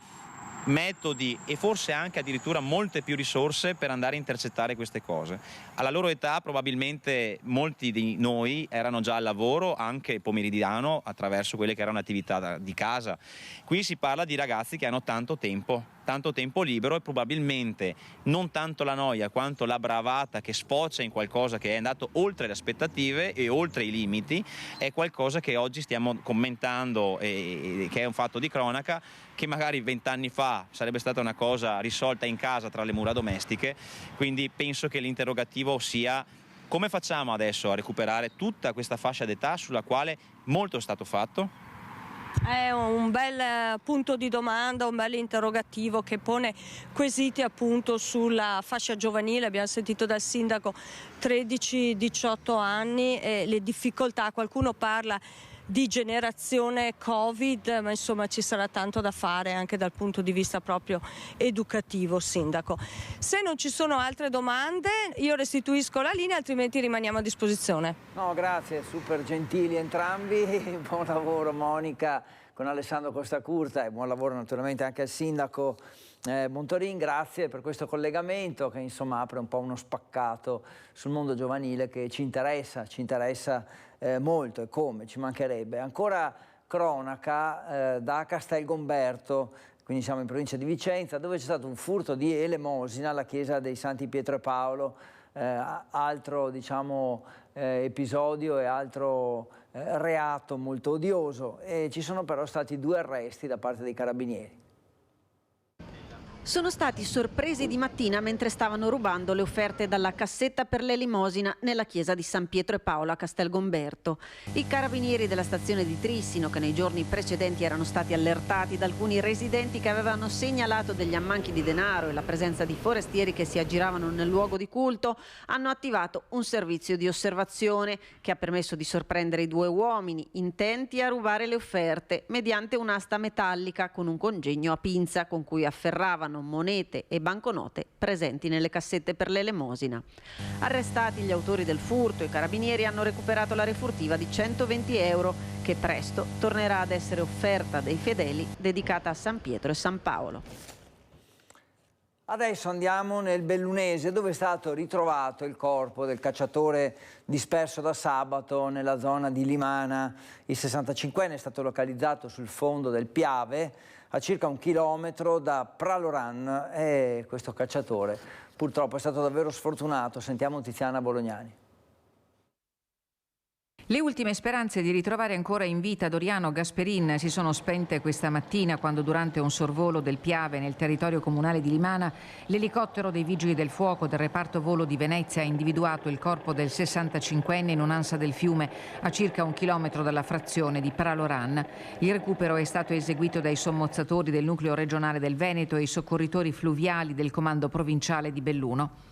metodi e forse anche addirittura molte più risorse per andare a intercettare queste cose. Alla loro età probabilmente molti di noi erano già al lavoro anche pomeridiano attraverso quelle che erano attività di casa. Qui si parla di ragazzi che hanno tanto tempo tanto tempo libero e probabilmente non tanto la noia quanto la bravata che sfocia in qualcosa che è andato oltre le aspettative e oltre i limiti è qualcosa che oggi stiamo commentando e che è un fatto di cronaca, che magari 20 anni fa sarebbe stata una cosa risolta in casa tra le mura domestiche. Quindi penso che l'interrogativo sia: come facciamo adesso a recuperare tutta questa fascia d'età sulla quale molto è stato fatto? È un bel punto di domanda, un bel interrogativo che pone quesiti appunto sulla fascia giovanile. Abbiamo sentito dal sindaco 13-18 anni e le difficoltà, qualcuno parla di generazione Covid, ma insomma ci sarà tanto da fare anche dal punto di vista proprio educativo, sindaco. Se non ci sono altre domande io restituisco la linea, altrimenti rimaniamo a disposizione. No, grazie, super gentili entrambi, buon lavoro Monica con Alessandro Costacurta e buon lavoro naturalmente anche al sindaco Bontorin. Grazie per questo collegamento che insomma apre un po' uno spaccato sul mondo giovanile che ci interessa molto, e come, ci mancherebbe. Ancora cronaca da Castelgomberto, quindi siamo in provincia di Vicenza, dove c'è stato un furto di elemosina alla chiesa dei Santi Pietro e Paolo, altro diciamo episodio e altro reato molto odioso, e ci sono però stati 2 arresti da parte dei carabinieri. Sono stati sorpresi di mattina mentre stavano rubando le offerte dalla cassetta per l'elemosina nella chiesa di San Pietro e Paolo a Castelgomberto. I carabinieri della stazione di Trissino, che nei giorni precedenti erano stati allertati da alcuni residenti che avevano segnalato degli ammanchi di denaro e la presenza di forestieri che si aggiravano nel luogo di culto, hanno attivato un servizio di osservazione che ha permesso di sorprendere i 2 uomini intenti a rubare le offerte mediante un'asta metallica con un congegno a pinza con cui afferravano monete e banconote presenti nelle cassette per l'elemosina. Arrestati gli autori del furto, i carabinieri hanno recuperato la refurtiva di 120 euro che presto tornerà ad essere offerta dei fedeli dedicata a San Pietro e San Paolo. Adesso andiamo nel Bellunese, dove è stato ritrovato il corpo del cacciatore disperso da sabato nella zona di Limana. Il 65enne è stato localizzato sul fondo del Piave, a circa 1 chilometro da Praloran, e questo cacciatore purtroppo è stato davvero sfortunato. Sentiamo Tiziana Bolognani. Le ultime speranze di ritrovare ancora in vita Doriano Gasperin si sono spente questa mattina quando, durante un sorvolo del Piave nel territorio comunale di Limana, l'elicottero dei Vigili del Fuoco del reparto volo di Venezia ha individuato il corpo del 65enne in un'ansa del fiume a circa 1 chilometro dalla frazione di Praloran. Il recupero è stato eseguito dai sommozzatori del nucleo regionale del Veneto e i soccorritori fluviali del comando provinciale di Belluno.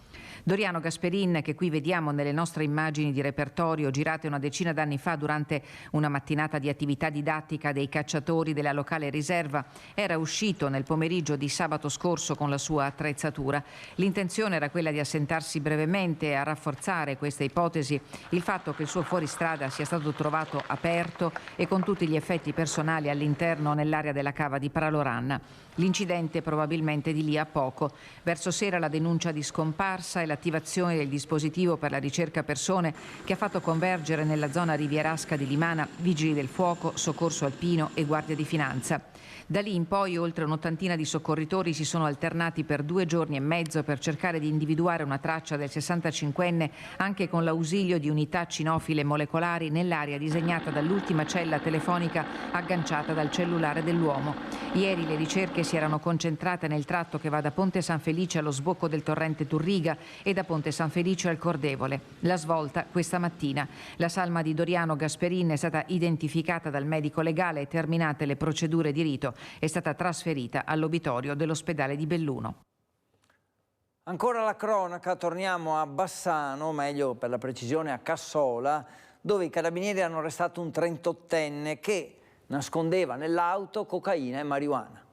Doriano Gasperin, che qui vediamo nelle nostre immagini di repertorio girate una decina d'anni fa durante una mattinata di attività didattica dei cacciatori della locale riserva, era uscito nel pomeriggio di sabato scorso con la sua attrezzatura. L'intenzione era quella di assentarsi brevemente e a rafforzare questa ipotesi il fatto che il suo fuoristrada sia stato trovato aperto e con tutti gli effetti personali all'interno nell'area della cava di Praloran. L'incidente probabilmente di lì a poco. Verso sera la denuncia di scomparsa e l'attivazione del dispositivo per la ricerca persone che ha fatto convergere nella zona rivierasca di Limana Vigili del Fuoco, Soccorso Alpino e Guardia di Finanza. Da lì in poi oltre un'ottantina di soccorritori si sono alternati per 2 giorni e mezzo per cercare di individuare una traccia del 65enne anche con l'ausilio di unità cinofile molecolari nell'area disegnata dall'ultima cella telefonica agganciata dal cellulare dell'uomo. Ieri le ricerche si erano concentrate nel tratto che va da Ponte San Felice allo sbocco del torrente Turriga e da Ponte San Felice al Cordevole. La svolta questa mattina. La salma di Doriano Gasperin è stata identificata dal medico legale e, terminate le procedure di rito, è stata trasferita all'obitorio dell'ospedale di Belluno. Ancora la cronaca, torniamo a Bassano, meglio per la precisione a Cassola, dove i carabinieri hanno arrestato un 38enne che nascondeva nell'auto cocaina e marijuana.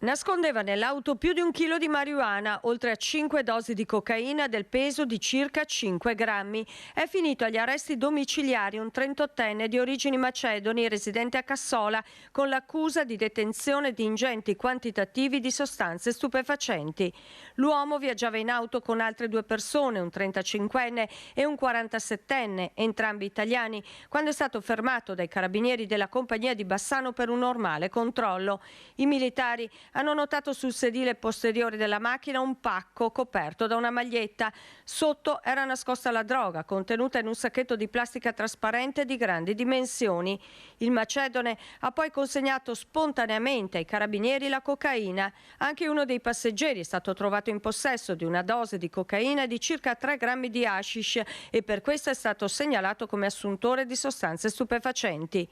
Nascondeva nell'auto più di 1 chilo di marijuana, oltre a 5 dosi di cocaina del peso di circa 5 grammi. È finito agli arresti domiciliari un 38enne di origini macedoni residente a Cassola con l'accusa di detenzione di ingenti quantitativi di sostanze stupefacenti. L'uomo viaggiava in auto con altre 2 persone, un 35enne e un 47enne, entrambi italiani, quando è stato fermato dai carabinieri della compagnia di Bassano per un normale controllo. I militari hanno notato sul sedile posteriore della macchina un pacco coperto da una maglietta. Sotto era nascosta la droga, contenuta in un sacchetto di plastica trasparente di grandi dimensioni. Il macedone ha poi consegnato spontaneamente ai carabinieri la cocaina. Anche uno dei passeggeri è stato trovato in possesso di una dose di cocaina di circa 3 grammi di hashish e per questo è stato segnalato come assuntore di sostanze stupefacenti.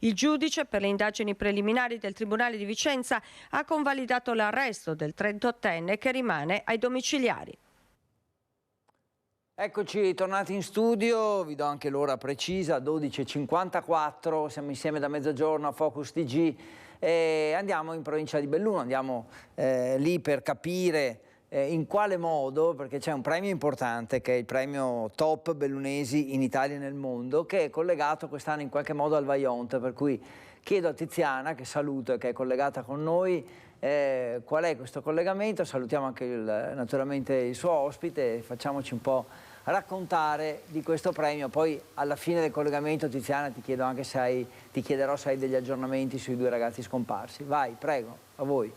Il giudice per le indagini preliminari del Tribunale di Vicenza ha convalidato l'arresto del 38enne che rimane ai domiciliari. Eccoci tornati in studio, vi do anche l'ora precisa, 12:54, siamo insieme da mezzogiorno a Focus TG e andiamo in provincia di Belluno, andiamo lì per capire in quale modo, perché c'è un premio importante che è il premio Top Bellunesi in Italia e nel mondo, che è collegato quest'anno in qualche modo al Vajont, per cui chiedo a Tiziana, che saluto e che è collegata con noi, qual è questo collegamento. Salutiamo anche naturalmente il suo ospite e facciamoci un po' raccontare di questo premio. Poi alla fine del collegamento, Tiziana, ti chiedo anche se ti chiederò se hai degli aggiornamenti sui 2 ragazzi scomparsi. Vai, prego, a voi.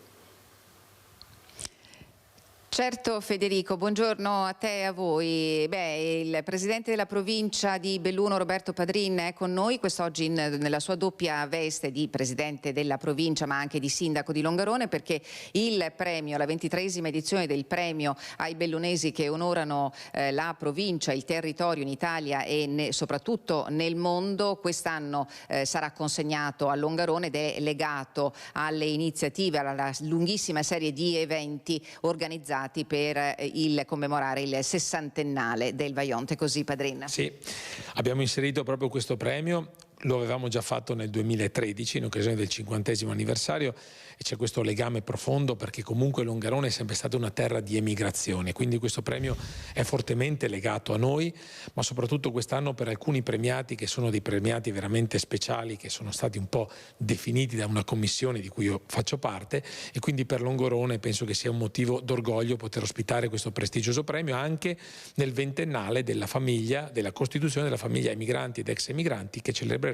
Certo Federico, buongiorno a te e a voi. Il presidente della provincia di Belluno Roberto Padrin è con noi quest'oggi nella sua doppia veste di presidente della provincia ma anche di sindaco di Longarone, perché il premio, la 23esima edizione del premio ai bellunesi che onorano la provincia, il territorio in Italia e soprattutto nel mondo, quest'anno sarà consegnato a Longarone ed è legato alle iniziative, alla lunghissima serie di eventi organizzati per commemorare il 60ennale del Vajont. Così, Padrin? Sì, abbiamo inserito proprio questo premio, lo avevamo già fatto nel 2013 in occasione del 50° anniversario e c'è questo legame profondo perché comunque Longarone è sempre stata una terra di emigrazione, quindi questo premio è fortemente legato a noi, ma soprattutto quest'anno per alcuni premiati che sono dei premiati veramente speciali che sono stati un po' definiti da una commissione di cui io faccio parte e quindi per Longarone penso che sia un motivo d'orgoglio poter ospitare questo prestigioso premio anche nel 20ennale della famiglia, della costituzione della famiglia emigranti ed ex emigranti che celebreremo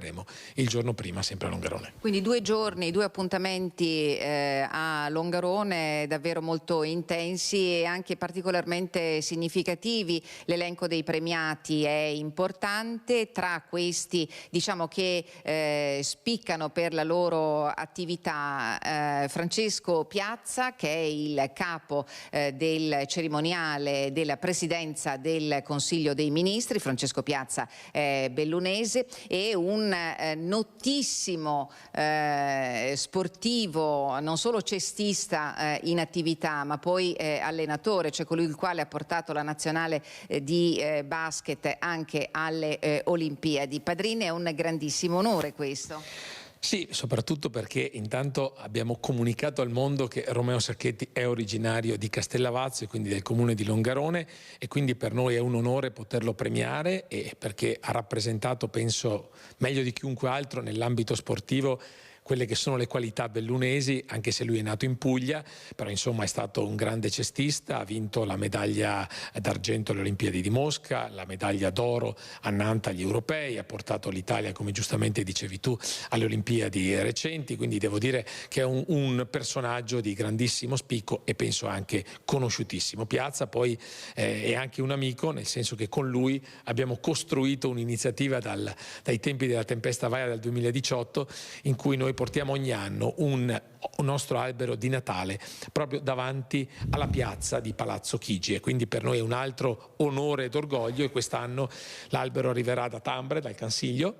il giorno prima sempre a Longarone. Quindi 2 giorni, 2 appuntamenti a Longarone davvero molto intensi e anche particolarmente significativi. L'elenco dei premiati è importante, tra questi diciamo che spiccano per la loro attività Francesco Piazza, che è il capo del cerimoniale della presidenza del Consiglio dei Ministri. Francesco Piazza è bellunese e un notissimo sportivo, non solo cestista in attività ma poi allenatore, cioè colui il quale ha portato la nazionale di basket anche alle Olimpiadi. Padrin, è un grandissimo onore questo. Sì, soprattutto perché intanto abbiamo comunicato al mondo che Romeo Sacchetti è originario di Castellavazzo e quindi del comune di Longarone e quindi per noi è un onore poterlo premiare e perché ha rappresentato, penso, meglio di chiunque altro nell'ambito sportivo quelle che sono le qualità bellunesi, anche se lui è nato in Puglia, però insomma è stato un grande cestista, ha vinto la medaglia d'argento alle Olimpiadi di Mosca, la medaglia d'oro a Nantes agli europei, ha portato l'Italia, come giustamente dicevi tu, alle Olimpiadi recenti, quindi devo dire che è un personaggio di grandissimo spicco e penso anche conosciutissimo. Piazza poi è anche un amico, nel senso che con lui abbiamo costruito un'iniziativa dai tempi della tempesta Vaia del 2018 in cui noi portiamo ogni anno un nostro albero di Natale proprio davanti alla piazza di Palazzo Chigi e quindi per noi è un altro onore ed orgoglio e quest'anno l'albero arriverà da Tambre, dal Cansiglio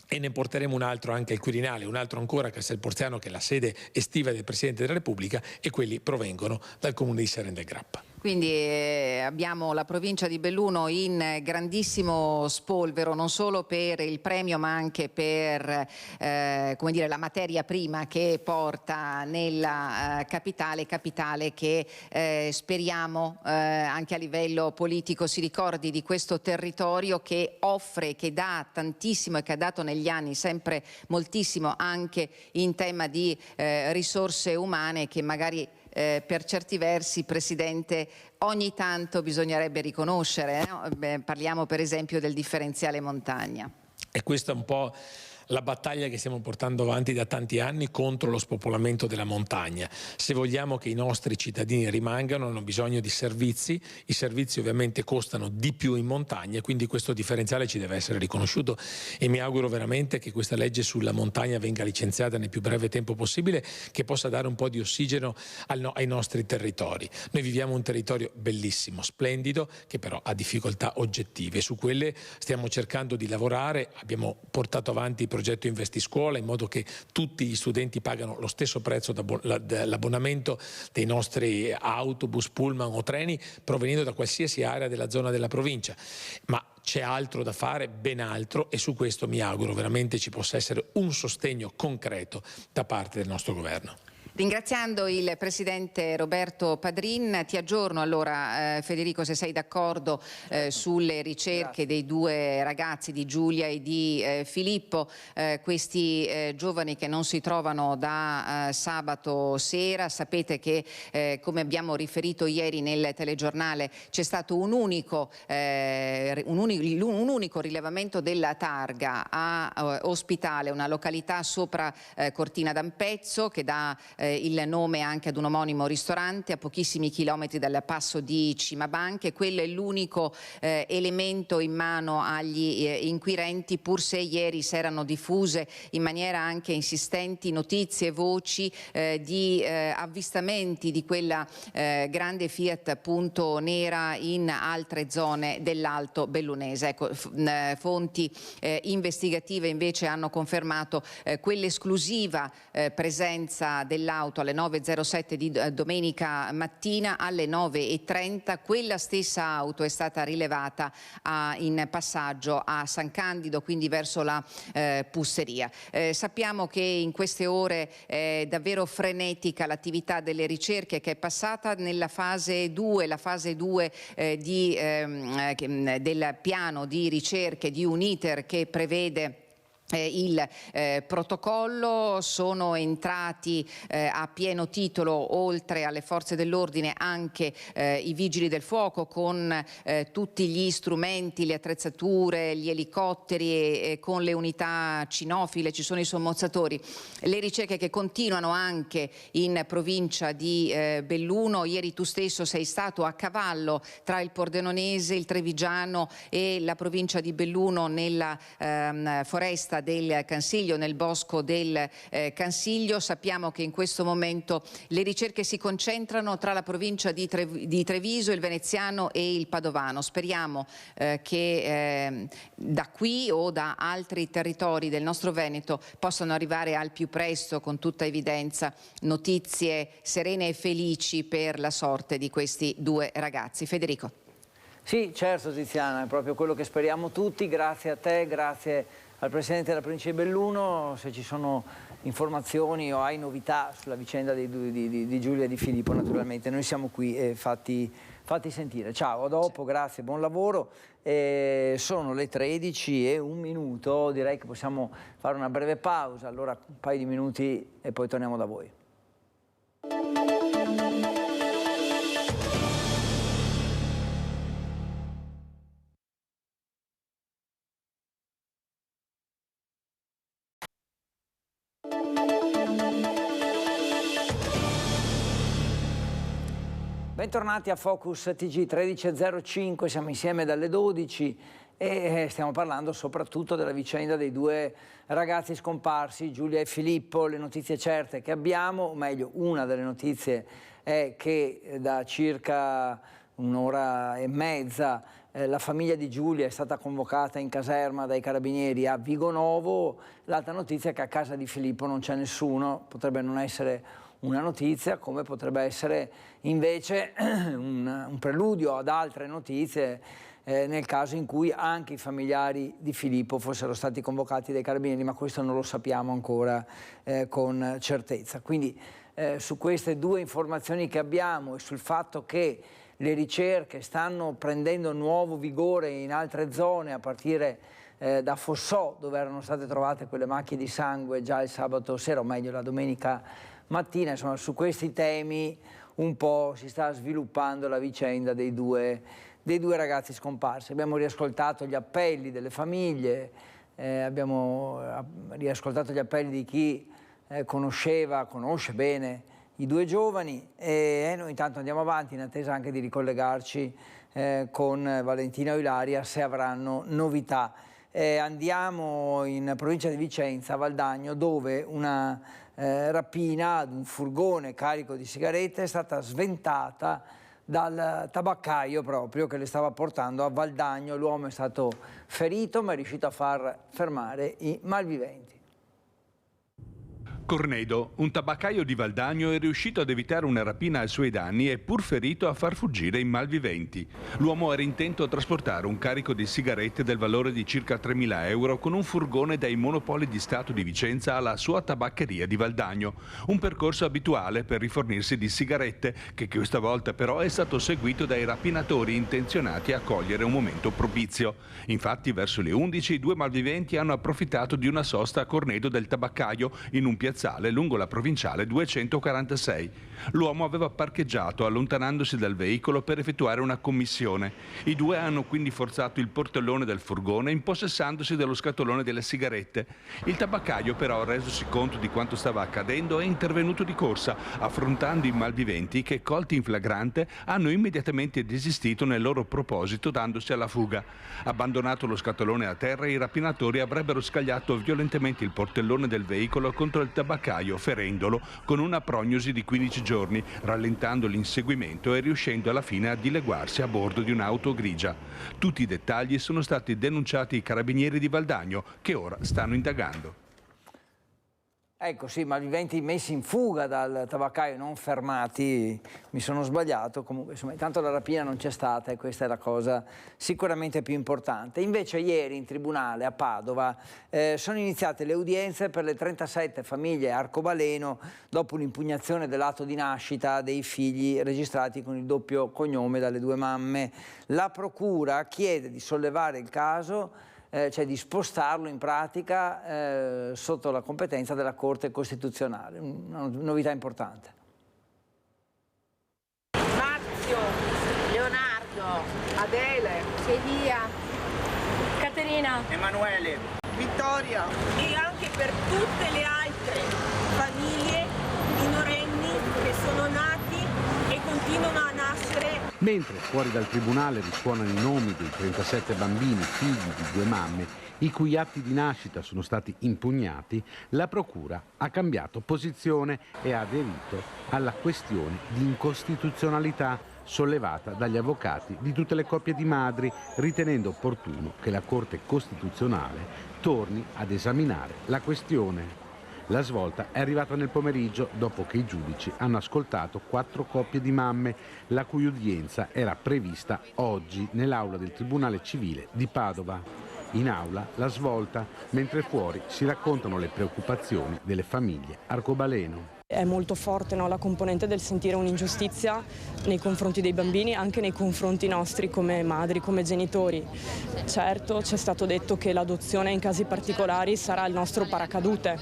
e ne porteremo un altro anche al Quirinale, un altro ancora a Castelporziano che è la sede estiva del Presidente della Repubblica e quelli provengono dal comune di Seren del Grappa. Quindi abbiamo la provincia di Belluno in grandissimo spolvero, non solo per il premio ma anche per come dire, la materia prima che porta nella capitale che speriamo anche a livello politico si ricordi di questo territorio che offre, che dà tantissimo e che ha dato negli anni sempre moltissimo anche in tema di risorse umane che magari per certi versi, Presidente, ogni tanto bisognerebbe riconoscere, no? Parliamo per esempio del differenziale montagna. E questa è un po' la battaglia che stiamo portando avanti da tanti anni contro lo spopolamento della montagna. Se vogliamo che i nostri cittadini rimangano hanno bisogno di servizi, i servizi ovviamente costano di più in montagna, quindi questo differenziale ci deve essere riconosciuto e mi auguro veramente che questa legge sulla montagna venga licenziata nel più breve tempo possibile, che possa dare un po' di ossigeno ai nostri territori. Noi viviamo un territorio bellissimo, splendido, che però ha difficoltà oggettive. Su quelle stiamo cercando di lavorare, abbiamo portato avanti il progetto Investi Scuola in modo che tutti gli studenti pagano lo stesso prezzo dell'abbonamento dei nostri autobus, pullman o treni provenendo da qualsiasi area della zona della provincia. Ma c'è altro da fare, ben altro, e su questo mi auguro veramente ci possa essere un sostegno concreto da parte del nostro governo. Ringraziando il Presidente Roberto Padrin, ti aggiorno allora Federico se sei d'accordo sulle ricerche dei due ragazzi di Giulia e di Filippo, questi giovani che non si trovano da sabato sera. Sapete che come abbiamo riferito ieri nel telegiornale c'è stato un unico rilevamento della targa a Ospitale, una località sopra Cortina d'Ampezzo che dà il nome anche ad un omonimo ristorante a pochissimi chilometri dal passo di Cimabanche. Quello è l'unico elemento in mano agli inquirenti, pur se ieri si erano diffuse in maniera anche insistenti notizie e voci di avvistamenti di quella grande Fiat appunto nera in altre zone dell'Alto Bellunese. Ecco, fonti investigative invece hanno confermato quell'esclusiva presenza dell'auto alle 9.07 di domenica mattina. Alle 9.30 quella stessa auto è stata rilevata in passaggio a San Candido, quindi verso la Pusseria. Sappiamo che in queste ore è davvero frenetica l'attività delle ricerche che è passata nella fase 2, la fase 2 del piano di ricerche di un iter che prevede il protocollo. Sono entrati a pieno titolo, oltre alle forze dell'ordine, anche i vigili del fuoco con tutti gli strumenti, le attrezzature, gli elicotteri e con le unità cinofile, ci sono i sommozzatori. Le ricerche che continuano anche in provincia di Belluno. Ieri tu stesso sei stato a cavallo tra il Pordenonese, il Trevigiano e la provincia di Belluno nella foresta del Cansiglio, nel bosco del Cansiglio. Sappiamo che in questo momento le ricerche si concentrano tra la provincia di Treviso, il Veneziano e il Padovano. Speriamo che da qui o da altri territori del nostro Veneto possano arrivare al più presto, con tutta evidenza, notizie serene e felici per la sorte di questi due ragazzi. Federico. Sì, certo Tiziana, è proprio quello che speriamo tutti. Grazie a te, grazie al Presidente della Provincia di Belluno. Se ci sono informazioni o hai novità sulla vicenda di Giulia e di Filippo, naturalmente noi siamo qui e fatti sentire. Ciao, a dopo, grazie, buon lavoro. Sono le 13:01, direi che possiamo fare una breve pausa, allora un paio di minuti e poi torniamo da voi. Bentornati a Focus TG 13.05, siamo insieme dalle 12 e stiamo parlando soprattutto della vicenda dei due ragazzi scomparsi, Giulia e Filippo. Le notizie certe che abbiamo, o meglio una delle notizie è che da circa un'ora e mezza la famiglia di Giulia è stata convocata in caserma dai carabinieri a Vigonovo. L'altra notizia è che a casa di Filippo non c'è nessuno, potrebbe non essere una notizia, come potrebbe essere invece un preludio ad altre notizie nel caso in cui anche i familiari di Filippo fossero stati convocati dai carabinieri, ma questo non lo sappiamo ancora con certezza. Quindi su queste due informazioni che abbiamo e sul fatto che le ricerche stanno prendendo nuovo vigore in altre zone, a partire da Fossò, dove erano state trovate quelle macchie di sangue già il sabato sera, o meglio la domenica mattina, insomma su questi temi un po' si sta sviluppando la vicenda dei due ragazzi scomparsi. Abbiamo riascoltato gli appelli delle famiglie, abbiamo riascoltato gli appelli di chi conosce bene i due giovani, e noi intanto andiamo avanti in attesa anche di ricollegarci con Valentina o Ilaria se avranno novità. Andiamo in provincia di Vicenza, a Valdagno, dove una rapina ad un furgone carico di sigarette è stata sventata dal tabaccaio proprio che le stava portando a Valdagno. L'uomo è stato ferito ma è riuscito a far fermare i malviventi. Cornedo, un tabaccaio di Valdagno, è riuscito ad evitare una rapina ai suoi danni e pur ferito a far fuggire i malviventi. L'uomo era intento a trasportare un carico di sigarette del valore di circa 3.000 euro con un furgone dai Monopoli di Stato di Vicenza alla sua tabaccheria di Valdagno. Un percorso abituale per rifornirsi di sigarette, che questa volta però è stato seguito dai rapinatori intenzionati a cogliere un momento propizio. Infatti verso le 11 i due malviventi hanno approfittato di una sosta a Cornedo del tabaccaio in un piazzale lungo la provinciale 246. L'uomo aveva parcheggiato allontanandosi dal veicolo per effettuare una commissione. I due hanno quindi forzato il portellone del furgone impossessandosi dello scatolone delle sigarette. Il tabaccaio però, resosi conto di quanto stava accadendo, è intervenuto di corsa, affrontando i malviventi che, colti in flagrante, hanno immediatamente desistito nel loro proposito dandosi alla fuga. Abbandonato lo scatolone a terra, i rapinatori avrebbero scagliato violentemente il portellone del veicolo contro il tabaccaio, ferendolo con una prognosi di 15 giorni, rallentando l'inseguimento e riuscendo alla fine a dileguarsi a bordo di un'auto grigia. Tutti i dettagli sono stati denunciati ai carabinieri di Valdagno, che ora stanno indagando. Ecco, sì, malviventi messi in fuga dal tabaccaio, non fermati, mi sono sbagliato, comunque insomma intanto la rapina non c'è stata e questa è la cosa sicuramente più importante. Invece ieri in tribunale a Padova sono iniziate le udienze per le 37 famiglie arcobaleno dopo un'impugnazione dell'atto di nascita dei figli registrati con il doppio cognome dalle due mamme. La procura chiede di sollevare il caso, cioè di spostarlo in pratica sotto la competenza della Corte Costituzionale, una novità importante. Marzio, Leonardo, Adele, Celia, Caterina, Emanuele, Vittoria e anche per tutte le altre famiglie minorenni che sono nati e continuano a nascere. Mentre fuori dal tribunale risuonano i nomi dei 37 bambini figli di due mamme, i cui atti di nascita sono stati impugnati, la Procura ha cambiato posizione e ha aderito alla questione di incostituzionalità sollevata dagli avvocati di tutte le coppie di madri, ritenendo opportuno che la Corte Costituzionale torni ad esaminare la questione. La svolta è arrivata nel pomeriggio dopo che i giudici hanno ascoltato 4 coppie di mamme, la cui udienza era prevista oggi nell'aula del Tribunale Civile di Padova. In aula la svolta, mentre fuori si raccontano le preoccupazioni delle famiglie arcobaleno. È molto forte, no, la componente del sentire un'ingiustizia nei confronti dei bambini, anche nei confronti nostri come madri, come genitori. Certo, ci è stato detto che l'adozione in casi particolari sarà il nostro paracadute.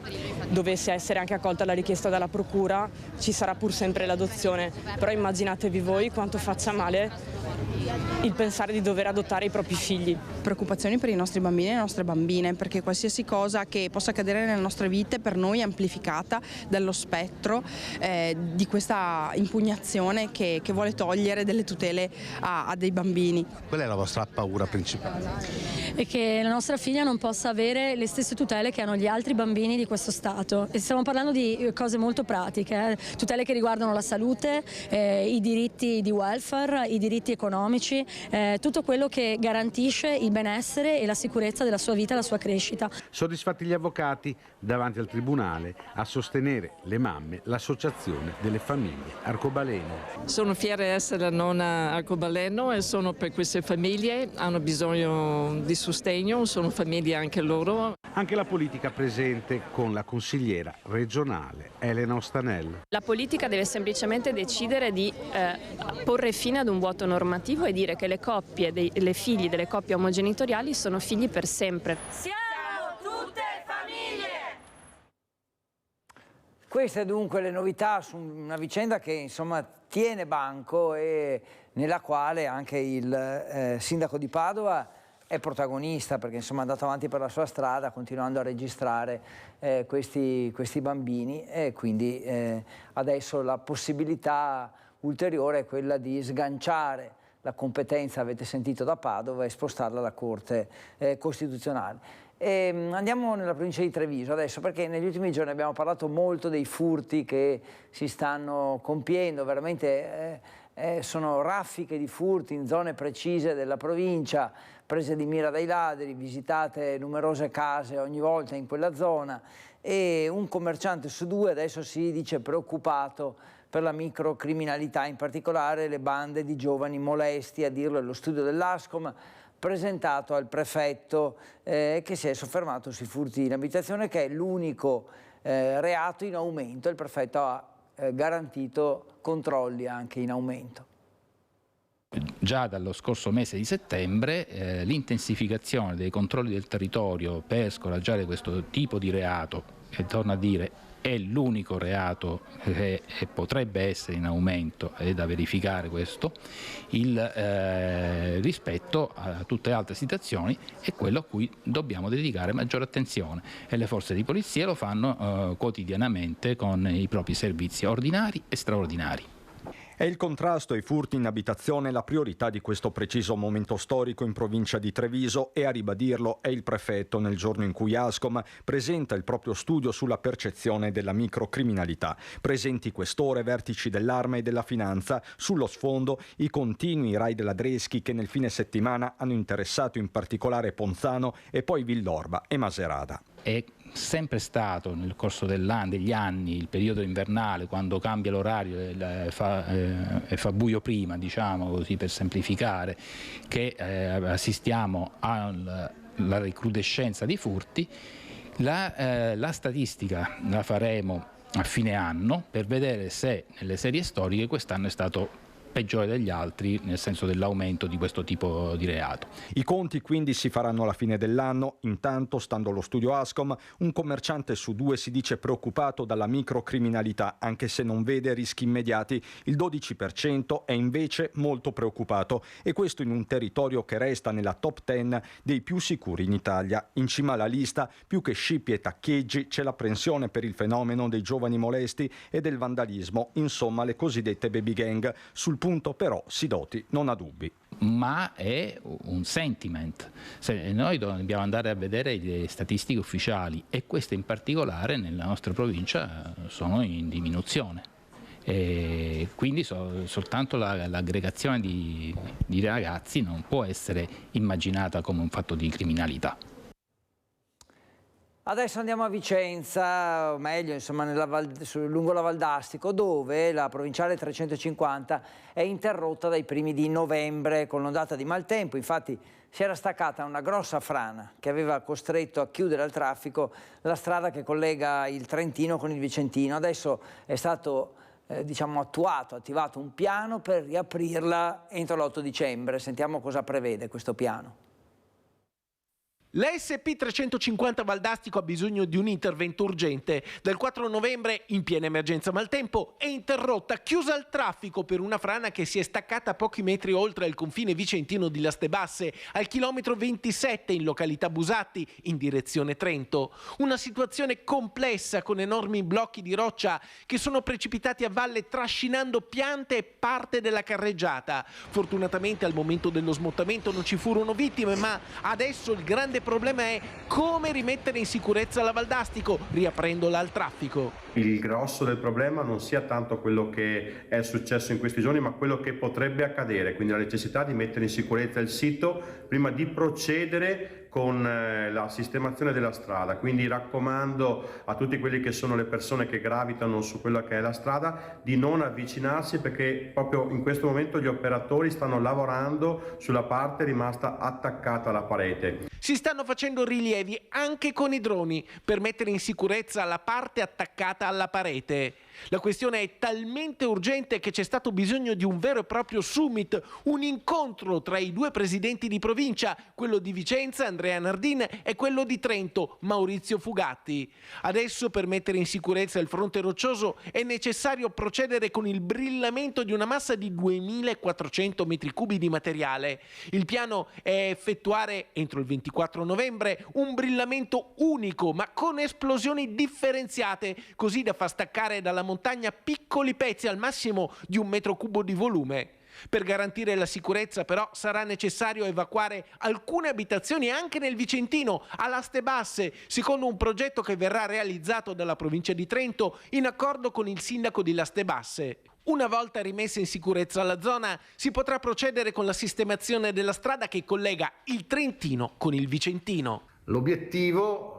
Dovesse essere anche accolta la richiesta dalla Procura, ci sarà pur sempre l'adozione. Però immaginatevi voi quanto faccia male il pensare di dover adottare i propri figli. Preoccupazioni per i nostri bambini e le nostre bambine, perché qualsiasi cosa che possa accadere nelle nostre vite per noi è amplificata dallo spettro di questa impugnazione che vuole togliere delle tutele a dei bambini. Qual è la vostra paura principale? È che la nostra figlia non possa avere le stesse tutele che hanno gli altri bambini di questo Stato. E stiamo parlando di cose molto pratiche, tutele che riguardano la salute, i diritti di welfare, i diritti economici, medici, tutto quello che garantisce il benessere e la sicurezza della sua vita e la sua crescita. Soddisfatti gli avvocati, davanti al tribunale a sostenere le mamme l'associazione delle famiglie arcobaleno. Sono fiera di essere la nonna arcobaleno e sono per queste famiglie, hanno bisogno di sostegno, sono famiglie anche loro. Anche la politica presente con la consigliera regionale Elena Ostanello. La politica deve semplicemente decidere di porre fine ad un vuoto normativo e dire che le coppie, le figli delle coppie omogenitoriali sono figli per sempre. Siamo tutte famiglie! Queste dunque le novità su una vicenda che insomma tiene banco e nella quale anche il sindaco di Padova è protagonista, perché insomma è andato avanti per la sua strada continuando a registrare questi bambini, e quindi adesso la possibilità ulteriore è quella di sganciare la competenza, avete sentito, da Padova e spostarla alla Corte Costituzionale. Andiamo nella provincia di Treviso adesso, perché negli ultimi giorni abbiamo parlato molto dei furti che si stanno compiendo, veramente sono raffiche di furti in zone precise della provincia, prese di mira dai ladri, visitate numerose case ogni volta in quella zona, e un commerciante su due adesso si dice preoccupato per la microcriminalità, in particolare le bande di giovani molesti, a dirlo è lo studio dell'Ascom presentato al prefetto, che si è soffermato sui furti in abitazione, che è l'unico reato in aumento. Il prefetto ha garantito controlli anche in aumento. Già dallo scorso mese di settembre l'intensificazione dei controlli del territorio per scoraggiare questo tipo di reato, e torno a dire è l'unico reato che potrebbe essere in aumento, è da verificare questo, rispetto a tutte le altre situazioni è quello a cui dobbiamo dedicare maggiore attenzione, e le forze di polizia lo fanno quotidianamente con i propri servizi ordinari e straordinari. È il contrasto ai furti in abitazione la priorità di questo preciso momento storico in provincia di Treviso, e a ribadirlo è il prefetto nel giorno in cui Ascom presenta il proprio studio sulla percezione della microcriminalità. Presenti quest'ore vertici dell'arma e della finanza, sullo sfondo i continui raid ladreschi che nel fine settimana hanno interessato in particolare Ponzano e poi Villorba e Maserata. È sempre stato nel corso degli anni, il periodo invernale, quando cambia l'orario e fa buio prima, diciamo così per semplificare, che assistiamo alla recrudescenza di furti. La statistica la faremo a fine anno per vedere se nelle serie storiche quest'anno è stato peggiore degli altri, nel senso dell'aumento di questo tipo di reato. I conti quindi si faranno alla fine dell'anno. Intanto, stando allo studio Ascom, un commerciante su due si dice preoccupato dalla microcriminalità, anche se non vede rischi immediati. Il 12% è invece molto preoccupato, e questo in un territorio che resta nella top 10 dei più sicuri in Italia. In cima alla lista, più che scippi e taccheggi, c'è l'apprensione per il fenomeno dei giovani molesti e del vandalismo, insomma le cosiddette baby gang. Sul punto però Sidoti non ha dubbi. Ma è un sentiment. Noi dobbiamo andare a vedere le statistiche ufficiali, e queste in particolare nella nostra provincia sono in diminuzione. E quindi soltanto l'aggregazione di ragazzi non può essere immaginata come un fatto di criminalità. Adesso andiamo a Vicenza, o meglio insomma lungo la Val d'Astico, dove la provinciale 350 è interrotta dai primi di novembre con l'ondata di maltempo. Infatti si era staccata una grossa frana che aveva costretto a chiudere al traffico la strada che collega il Trentino con il Vicentino. Adesso è stato attivato un piano per riaprirla entro l'8 dicembre. Sentiamo cosa prevede questo piano. La SP 350 Val d'Astico ha bisogno di un intervento urgente. Dal 4 novembre, in piena emergenza maltempo, è interrotta, chiusa al traffico per una frana che si è staccata pochi metri oltre il confine vicentino di Lastebasse, al chilometro 27 in località Busatti, in direzione Trento. Una situazione complessa con enormi blocchi di roccia che sono precipitati a valle trascinando piante e parte della carreggiata. Fortunatamente al momento dello smottamento non ci furono vittime, ma adesso il grande problema è come rimettere in sicurezza la Valdastico, riaprendola al traffico. Il grosso del problema non sia tanto quello che è successo in questi giorni, ma quello che potrebbe accadere, quindi la necessità di mettere in sicurezza il sito prima di procedere con la sistemazione della strada. Quindi raccomando a tutti quelli che sono le persone che gravitano su quella che è la strada di non avvicinarsi, perché proprio in questo momento gli operatori stanno lavorando sulla parte rimasta attaccata alla parete. Si stanno facendo rilievi anche con i droni per mettere in sicurezza la parte attaccata alla parete. La questione è talmente urgente che c'è stato bisogno di un vero e proprio summit, un incontro tra i due presidenti di provincia, quello di Vicenza, Andrea Nardin, e quello di Trento, Maurizio Fugatti. Adesso, per mettere in sicurezza il fronte roccioso, è necessario procedere con il brillamento di una massa di 2.400 metri cubi di materiale. Il piano è effettuare, entro il 24 novembre, un brillamento unico, ma con esplosioni differenziate, così da far staccare dalla montagna piccoli pezzi al massimo di 1 metro cubo di volume. Per garantire la sicurezza però sarà necessario evacuare alcune abitazioni anche nel Vicentino, a Laste Basse, secondo un progetto che verrà realizzato dalla provincia di Trento in accordo con il sindaco di Laste Basse. Una volta rimessa in sicurezza la zona, si potrà procedere con la sistemazione della strada che collega il Trentino con il Vicentino. L'obiettivo,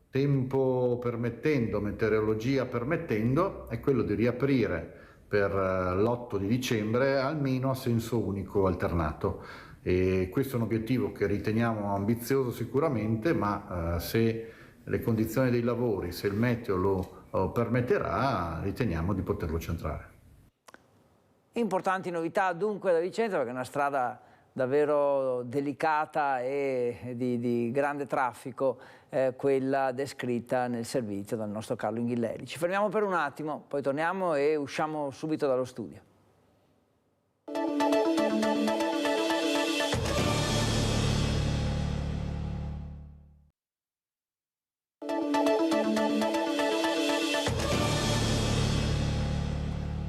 tempo permettendo, meteorologia permettendo, è quello di riaprire per l'8 di dicembre almeno a senso unico alternato. E questo è un obiettivo che riteniamo ambizioso sicuramente, ma se le condizioni dei lavori, se il meteo lo permetterà, riteniamo di poterlo centrare. Importanti novità dunque da Vicenza, perché è una strada davvero delicata e di grande traffico, quella descritta nel servizio dal nostro Carlo Inghilleri. Ci fermiamo per un attimo, poi torniamo e usciamo subito dallo studio.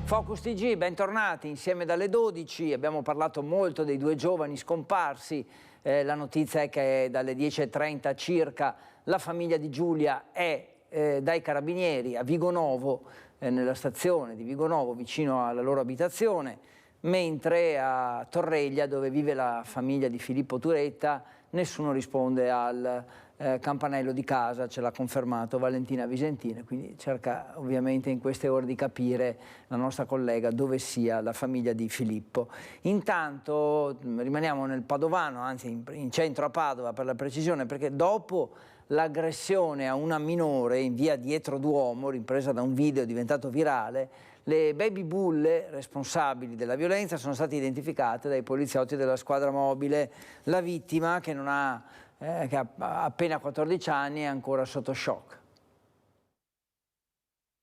Focus TG, bentornati, insieme dalle 12, abbiamo parlato molto dei due giovani scomparsi, la notizia è che dalle 10:30 circa la famiglia di Giulia è dai carabinieri a Vigonovo, nella stazione di Vigonovo vicino alla loro abitazione, mentre a Torreglia, dove vive la famiglia di Filippo Turetta, nessuno risponde al campanello di casa, ce l'ha confermato Valentina Visentina, quindi cerca ovviamente in queste ore di capire la nostra collega dove sia la famiglia di Filippo. Intanto rimaniamo nel Padovano, anzi in centro a Padova per la precisione, perché dopo l'aggressione a una minore in via Dietro Duomo, ripresa da un video diventato virale, le baby bulle responsabili della violenza sono state identificate dai poliziotti della squadra mobile. La vittima, che ha appena 14 anni, è ancora sotto shock.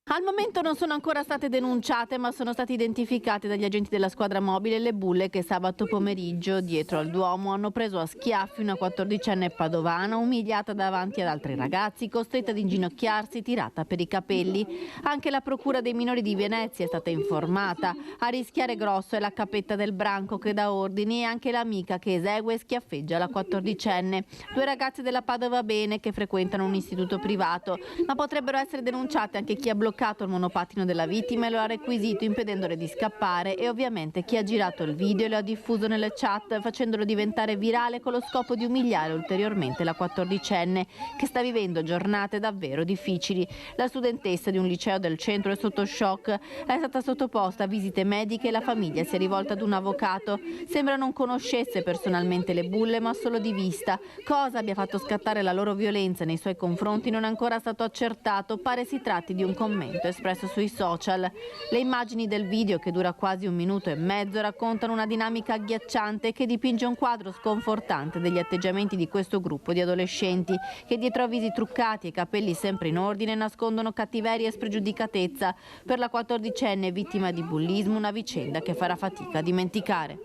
Al momento non sono ancora state denunciate, ma sono state identificate dagli agenti della squadra mobile le bulle che sabato pomeriggio dietro al Duomo hanno preso a schiaffi una 14enne padovana umiliata davanti ad altri ragazzi, costretta ad inginocchiarsi, tirata per i capelli. Anche la procura dei minori di Venezia è stata informata. A rischiare grosso è la capetta del branco che dà ordini e anche l'amica che esegue e schiaffeggia la 14enne. Due ragazze della Padova Bene che frequentano un istituto privato, ma potrebbero essere denunciate anche chi ha bloccato il monopattino della vittima e lo ha requisito impedendole di scappare, e ovviamente chi ha girato il video e lo ha diffuso nelle chat facendolo diventare virale con lo scopo di umiliare ulteriormente la 14enne che sta vivendo giornate davvero difficili. La studentessa di un liceo del centro è sotto shock, è stata sottoposta a visite mediche e la famiglia si è rivolta ad un avvocato. Sembra non conoscesse personalmente le bulle, ma solo di vista. Cosa abbia fatto scattare la loro violenza nei suoi confronti non è ancora stato accertato, pare si tratti di un commento espresso sui social. Le immagini del video, che dura quasi 1 minuto e mezzo, raccontano una dinamica agghiacciante che dipinge un quadro sconfortante degli atteggiamenti di questo gruppo di adolescenti che dietro a visi truccati e capelli sempre in ordine nascondono cattiveria e spregiudicatezza. Per la 14enne vittima di bullismo, una vicenda che farà fatica a dimenticare.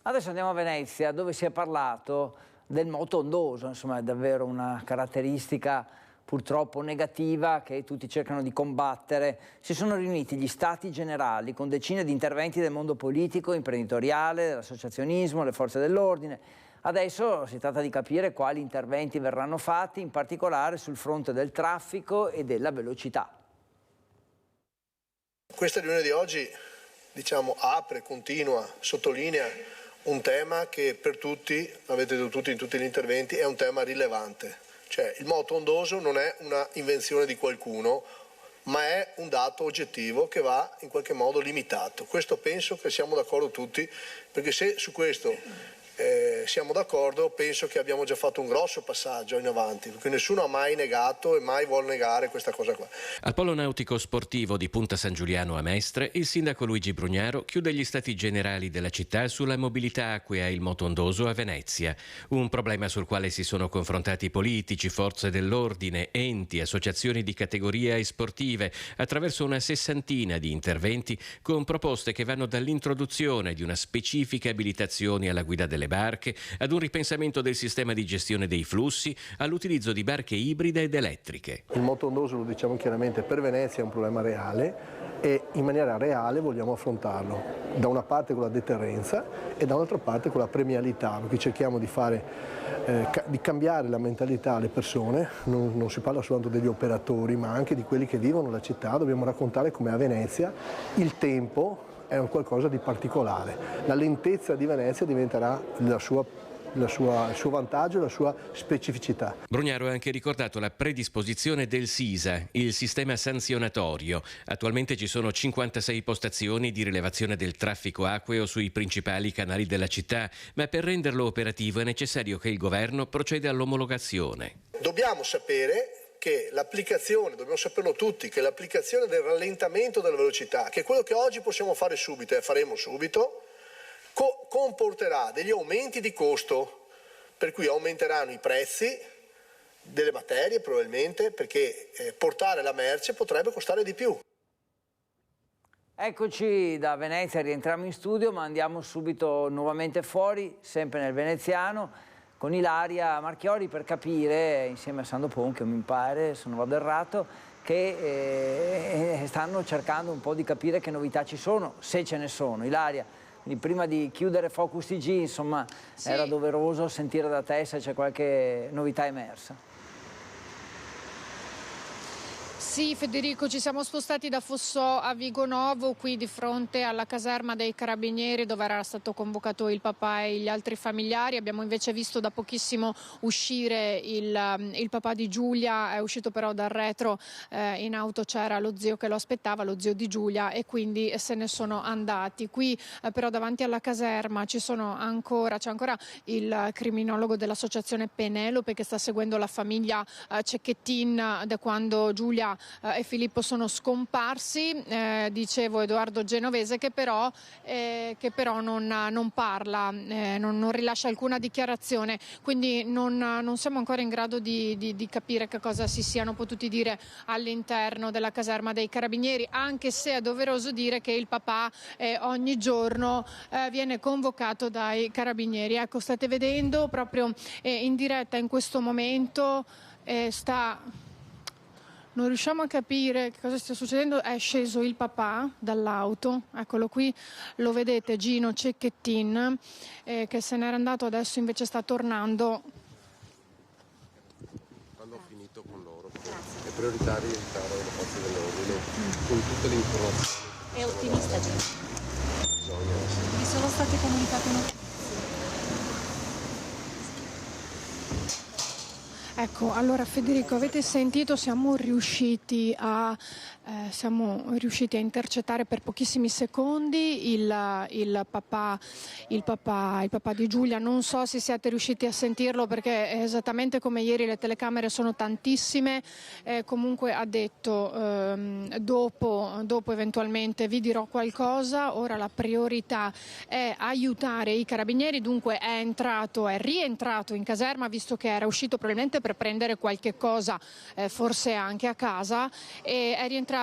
Adesso andiamo a Venezia, dove si è parlato del moto ondoso, insomma è davvero una caratteristica purtroppo negativa che tutti cercano di combattere. Si sono riuniti gli stati generali con decine di interventi del mondo politico, imprenditoriale, dell'associazionismo, le forze dell'ordine. Adesso si tratta di capire quali interventi verranno fatti, in particolare sul fronte del traffico e della velocità. Questa riunione di oggi, apre, continua, sottolinea un tema che per tutti, l'avete detto tutti in tutti gli interventi, è un tema rilevante. Cioè, il moto ondoso non è una invenzione di qualcuno, ma è un dato oggettivo che va in qualche modo limitato. Questo penso che siamo d'accordo tutti, perché se su questo siamo d'accordo, penso che abbiamo già fatto un grosso passaggio in avanti, perché nessuno ha mai negato e mai vuole negare questa cosa qua. Al Polo Nautico Sportivo di Punta San Giuliano a Mestre, il sindaco Luigi Brugnaro chiude gli stati generali della città sulla mobilità acquea e il moto ondoso a Venezia, un problema sul quale si sono confrontati politici, forze dell'ordine, enti, associazioni di categoria e sportive, attraverso una 60 di interventi con proposte che vanno dall'introduzione di una specifica abilitazione alla guida delle barche, ad un ripensamento del sistema di gestione dei flussi, all'utilizzo di barche ibride ed elettriche. Il moto ondoso, lo diciamo chiaramente, per Venezia è un problema reale e in maniera reale vogliamo affrontarlo, da una parte con la deterrenza e da un'altra parte con la premialità, perché cerchiamo di di cambiare la mentalità alle persone, non si parla soltanto degli operatori ma anche di quelli che vivono la città, dobbiamo raccontare come a Venezia il tempo è un qualcosa di particolare. La lentezza di Venezia diventerà il suo vantaggio e la sua specificità. Brugnaro ha anche ricordato la predisposizione del SISA, il sistema sanzionatorio. Attualmente ci sono 56 postazioni di rilevazione del traffico acqueo sui principali canali della città, ma per renderlo operativo è necessario che il governo proceda all'omologazione. Dobbiamo sapere che l'applicazione, dobbiamo saperlo tutti, che l'applicazione del rallentamento della velocità, che è quello che oggi possiamo fare subito e faremo subito, comporterà degli aumenti di costo, per cui aumenteranno i prezzi delle materie probabilmente, perché portare la merce potrebbe costare di più. Eccoci da Venezia, rientriamo in studio, ma andiamo subito nuovamente fuori, sempre nel veneziano, con Ilaria Marchiori per capire, insieme a Sandro Ponchio mi pare, se non vado errato, che stanno cercando un po' di capire che novità ci sono, se ce ne sono. Ilaria, quindi prima di chiudere Focus TG, insomma, sì, era doveroso sentire da te se c'è qualche novità emersa. Sì, Federico, ci siamo spostati da Fossò a Vigonovo, qui di fronte alla caserma dei Carabinieri dove era stato convocato il papà e gli altri familiari. Abbiamo invece visto da pochissimo uscire il papà di Giulia, è uscito però dal retro, in auto c'era lo zio che lo aspettava, lo zio di Giulia, e quindi se ne sono andati. Qui però davanti alla caserma c'è ancora il criminologo dell'associazione Penelope che sta seguendo la famiglia Cecchettin da quando Giulia e Filippo sono scomparsi, dicevo Edoardo Genovese che però non parla, non rilascia alcuna dichiarazione, quindi non siamo ancora in grado di capire che cosa si siano potuti dire all'interno della caserma dei Carabinieri, anche se è doveroso dire che il papà ogni giorno viene convocato dai Carabinieri. Ecco, state vedendo proprio in diretta in questo momento non riusciamo a capire che cosa stia succedendo. È sceso il papà dall'auto, eccolo qui, lo vedete, Gino Cecchettin, che se n'era andato, adesso invece sta tornando. Quando ho finito con loro, è prioritario aiutare le forze dell'ordine con tutte le informazioni. È ottimista, Gino? Bisogna essere. Vi sono state comunicate notizie? Ecco, allora Federico, avete sentito, siamo riusciti a intercettare per pochissimi secondi il papà di Giulia. Non so se siete riusciti a sentirlo perché esattamente come ieri le telecamere sono tantissime, comunque ha detto dopo eventualmente vi dirò qualcosa, ora la priorità è aiutare i carabinieri, dunque è rientrato in caserma visto che era uscito probabilmente per prendere qualche cosa, forse anche a casa, e è rientrato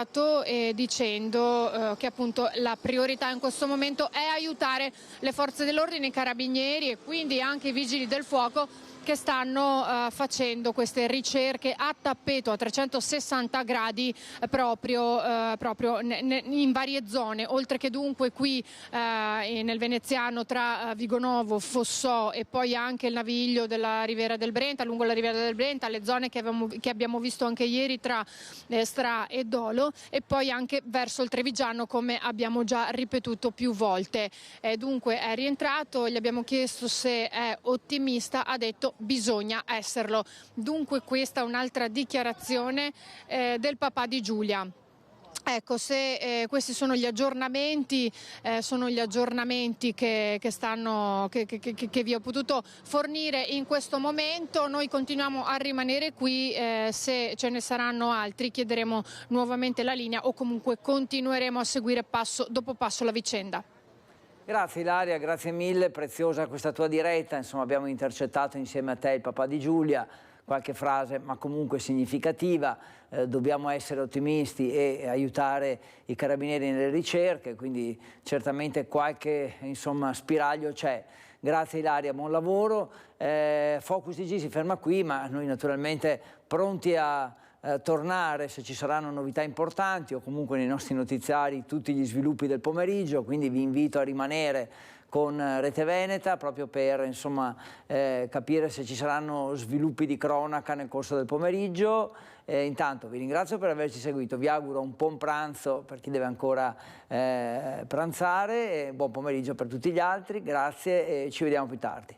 dicendo che appunto la priorità in questo momento è aiutare le forze dell'ordine, i carabinieri e quindi anche i vigili del fuoco che stanno facendo queste ricerche a tappeto a 360 gradi proprio in varie zone, oltre che dunque qui nel veneziano tra Vigonovo, Fossò e poi anche il Naviglio della Riviera del Brenta, lungo la Riviera del Brenta, le zone che abbiamo visto anche ieri tra Stra e Dolo, e poi anche verso il Trevigiano, come abbiamo già ripetuto più volte. Dunque è rientrato, gli abbiamo chiesto se è ottimista, ha detto bisogna esserlo. Dunque questa è un'altra dichiarazione del papà di Giulia. Ecco, se questi sono gli aggiornamenti che vi ho potuto fornire in questo momento. Noi continuiamo a rimanere qui, se ce ne saranno altri chiederemo nuovamente la linea o comunque continueremo a seguire passo dopo passo la vicenda. Grazie Ilaria, grazie mille, preziosa questa tua diretta, insomma abbiamo intercettato insieme a te il papà di Giulia, qualche frase ma comunque significativa, dobbiamo essere ottimisti e aiutare i carabinieri nelle ricerche, quindi certamente qualche spiraglio c'è. Grazie Ilaria, buon lavoro, Focus TG si ferma qui, ma noi naturalmente pronti a tornare se ci saranno novità importanti o comunque nei nostri notiziari tutti gli sviluppi del pomeriggio, quindi vi invito a rimanere con Rete Veneta proprio per capire se ci saranno sviluppi di cronaca nel corso del pomeriggio. Intanto vi ringrazio per averci seguito, vi auguro un buon pranzo per chi deve ancora pranzare e buon pomeriggio per tutti gli altri, grazie e ci vediamo più tardi.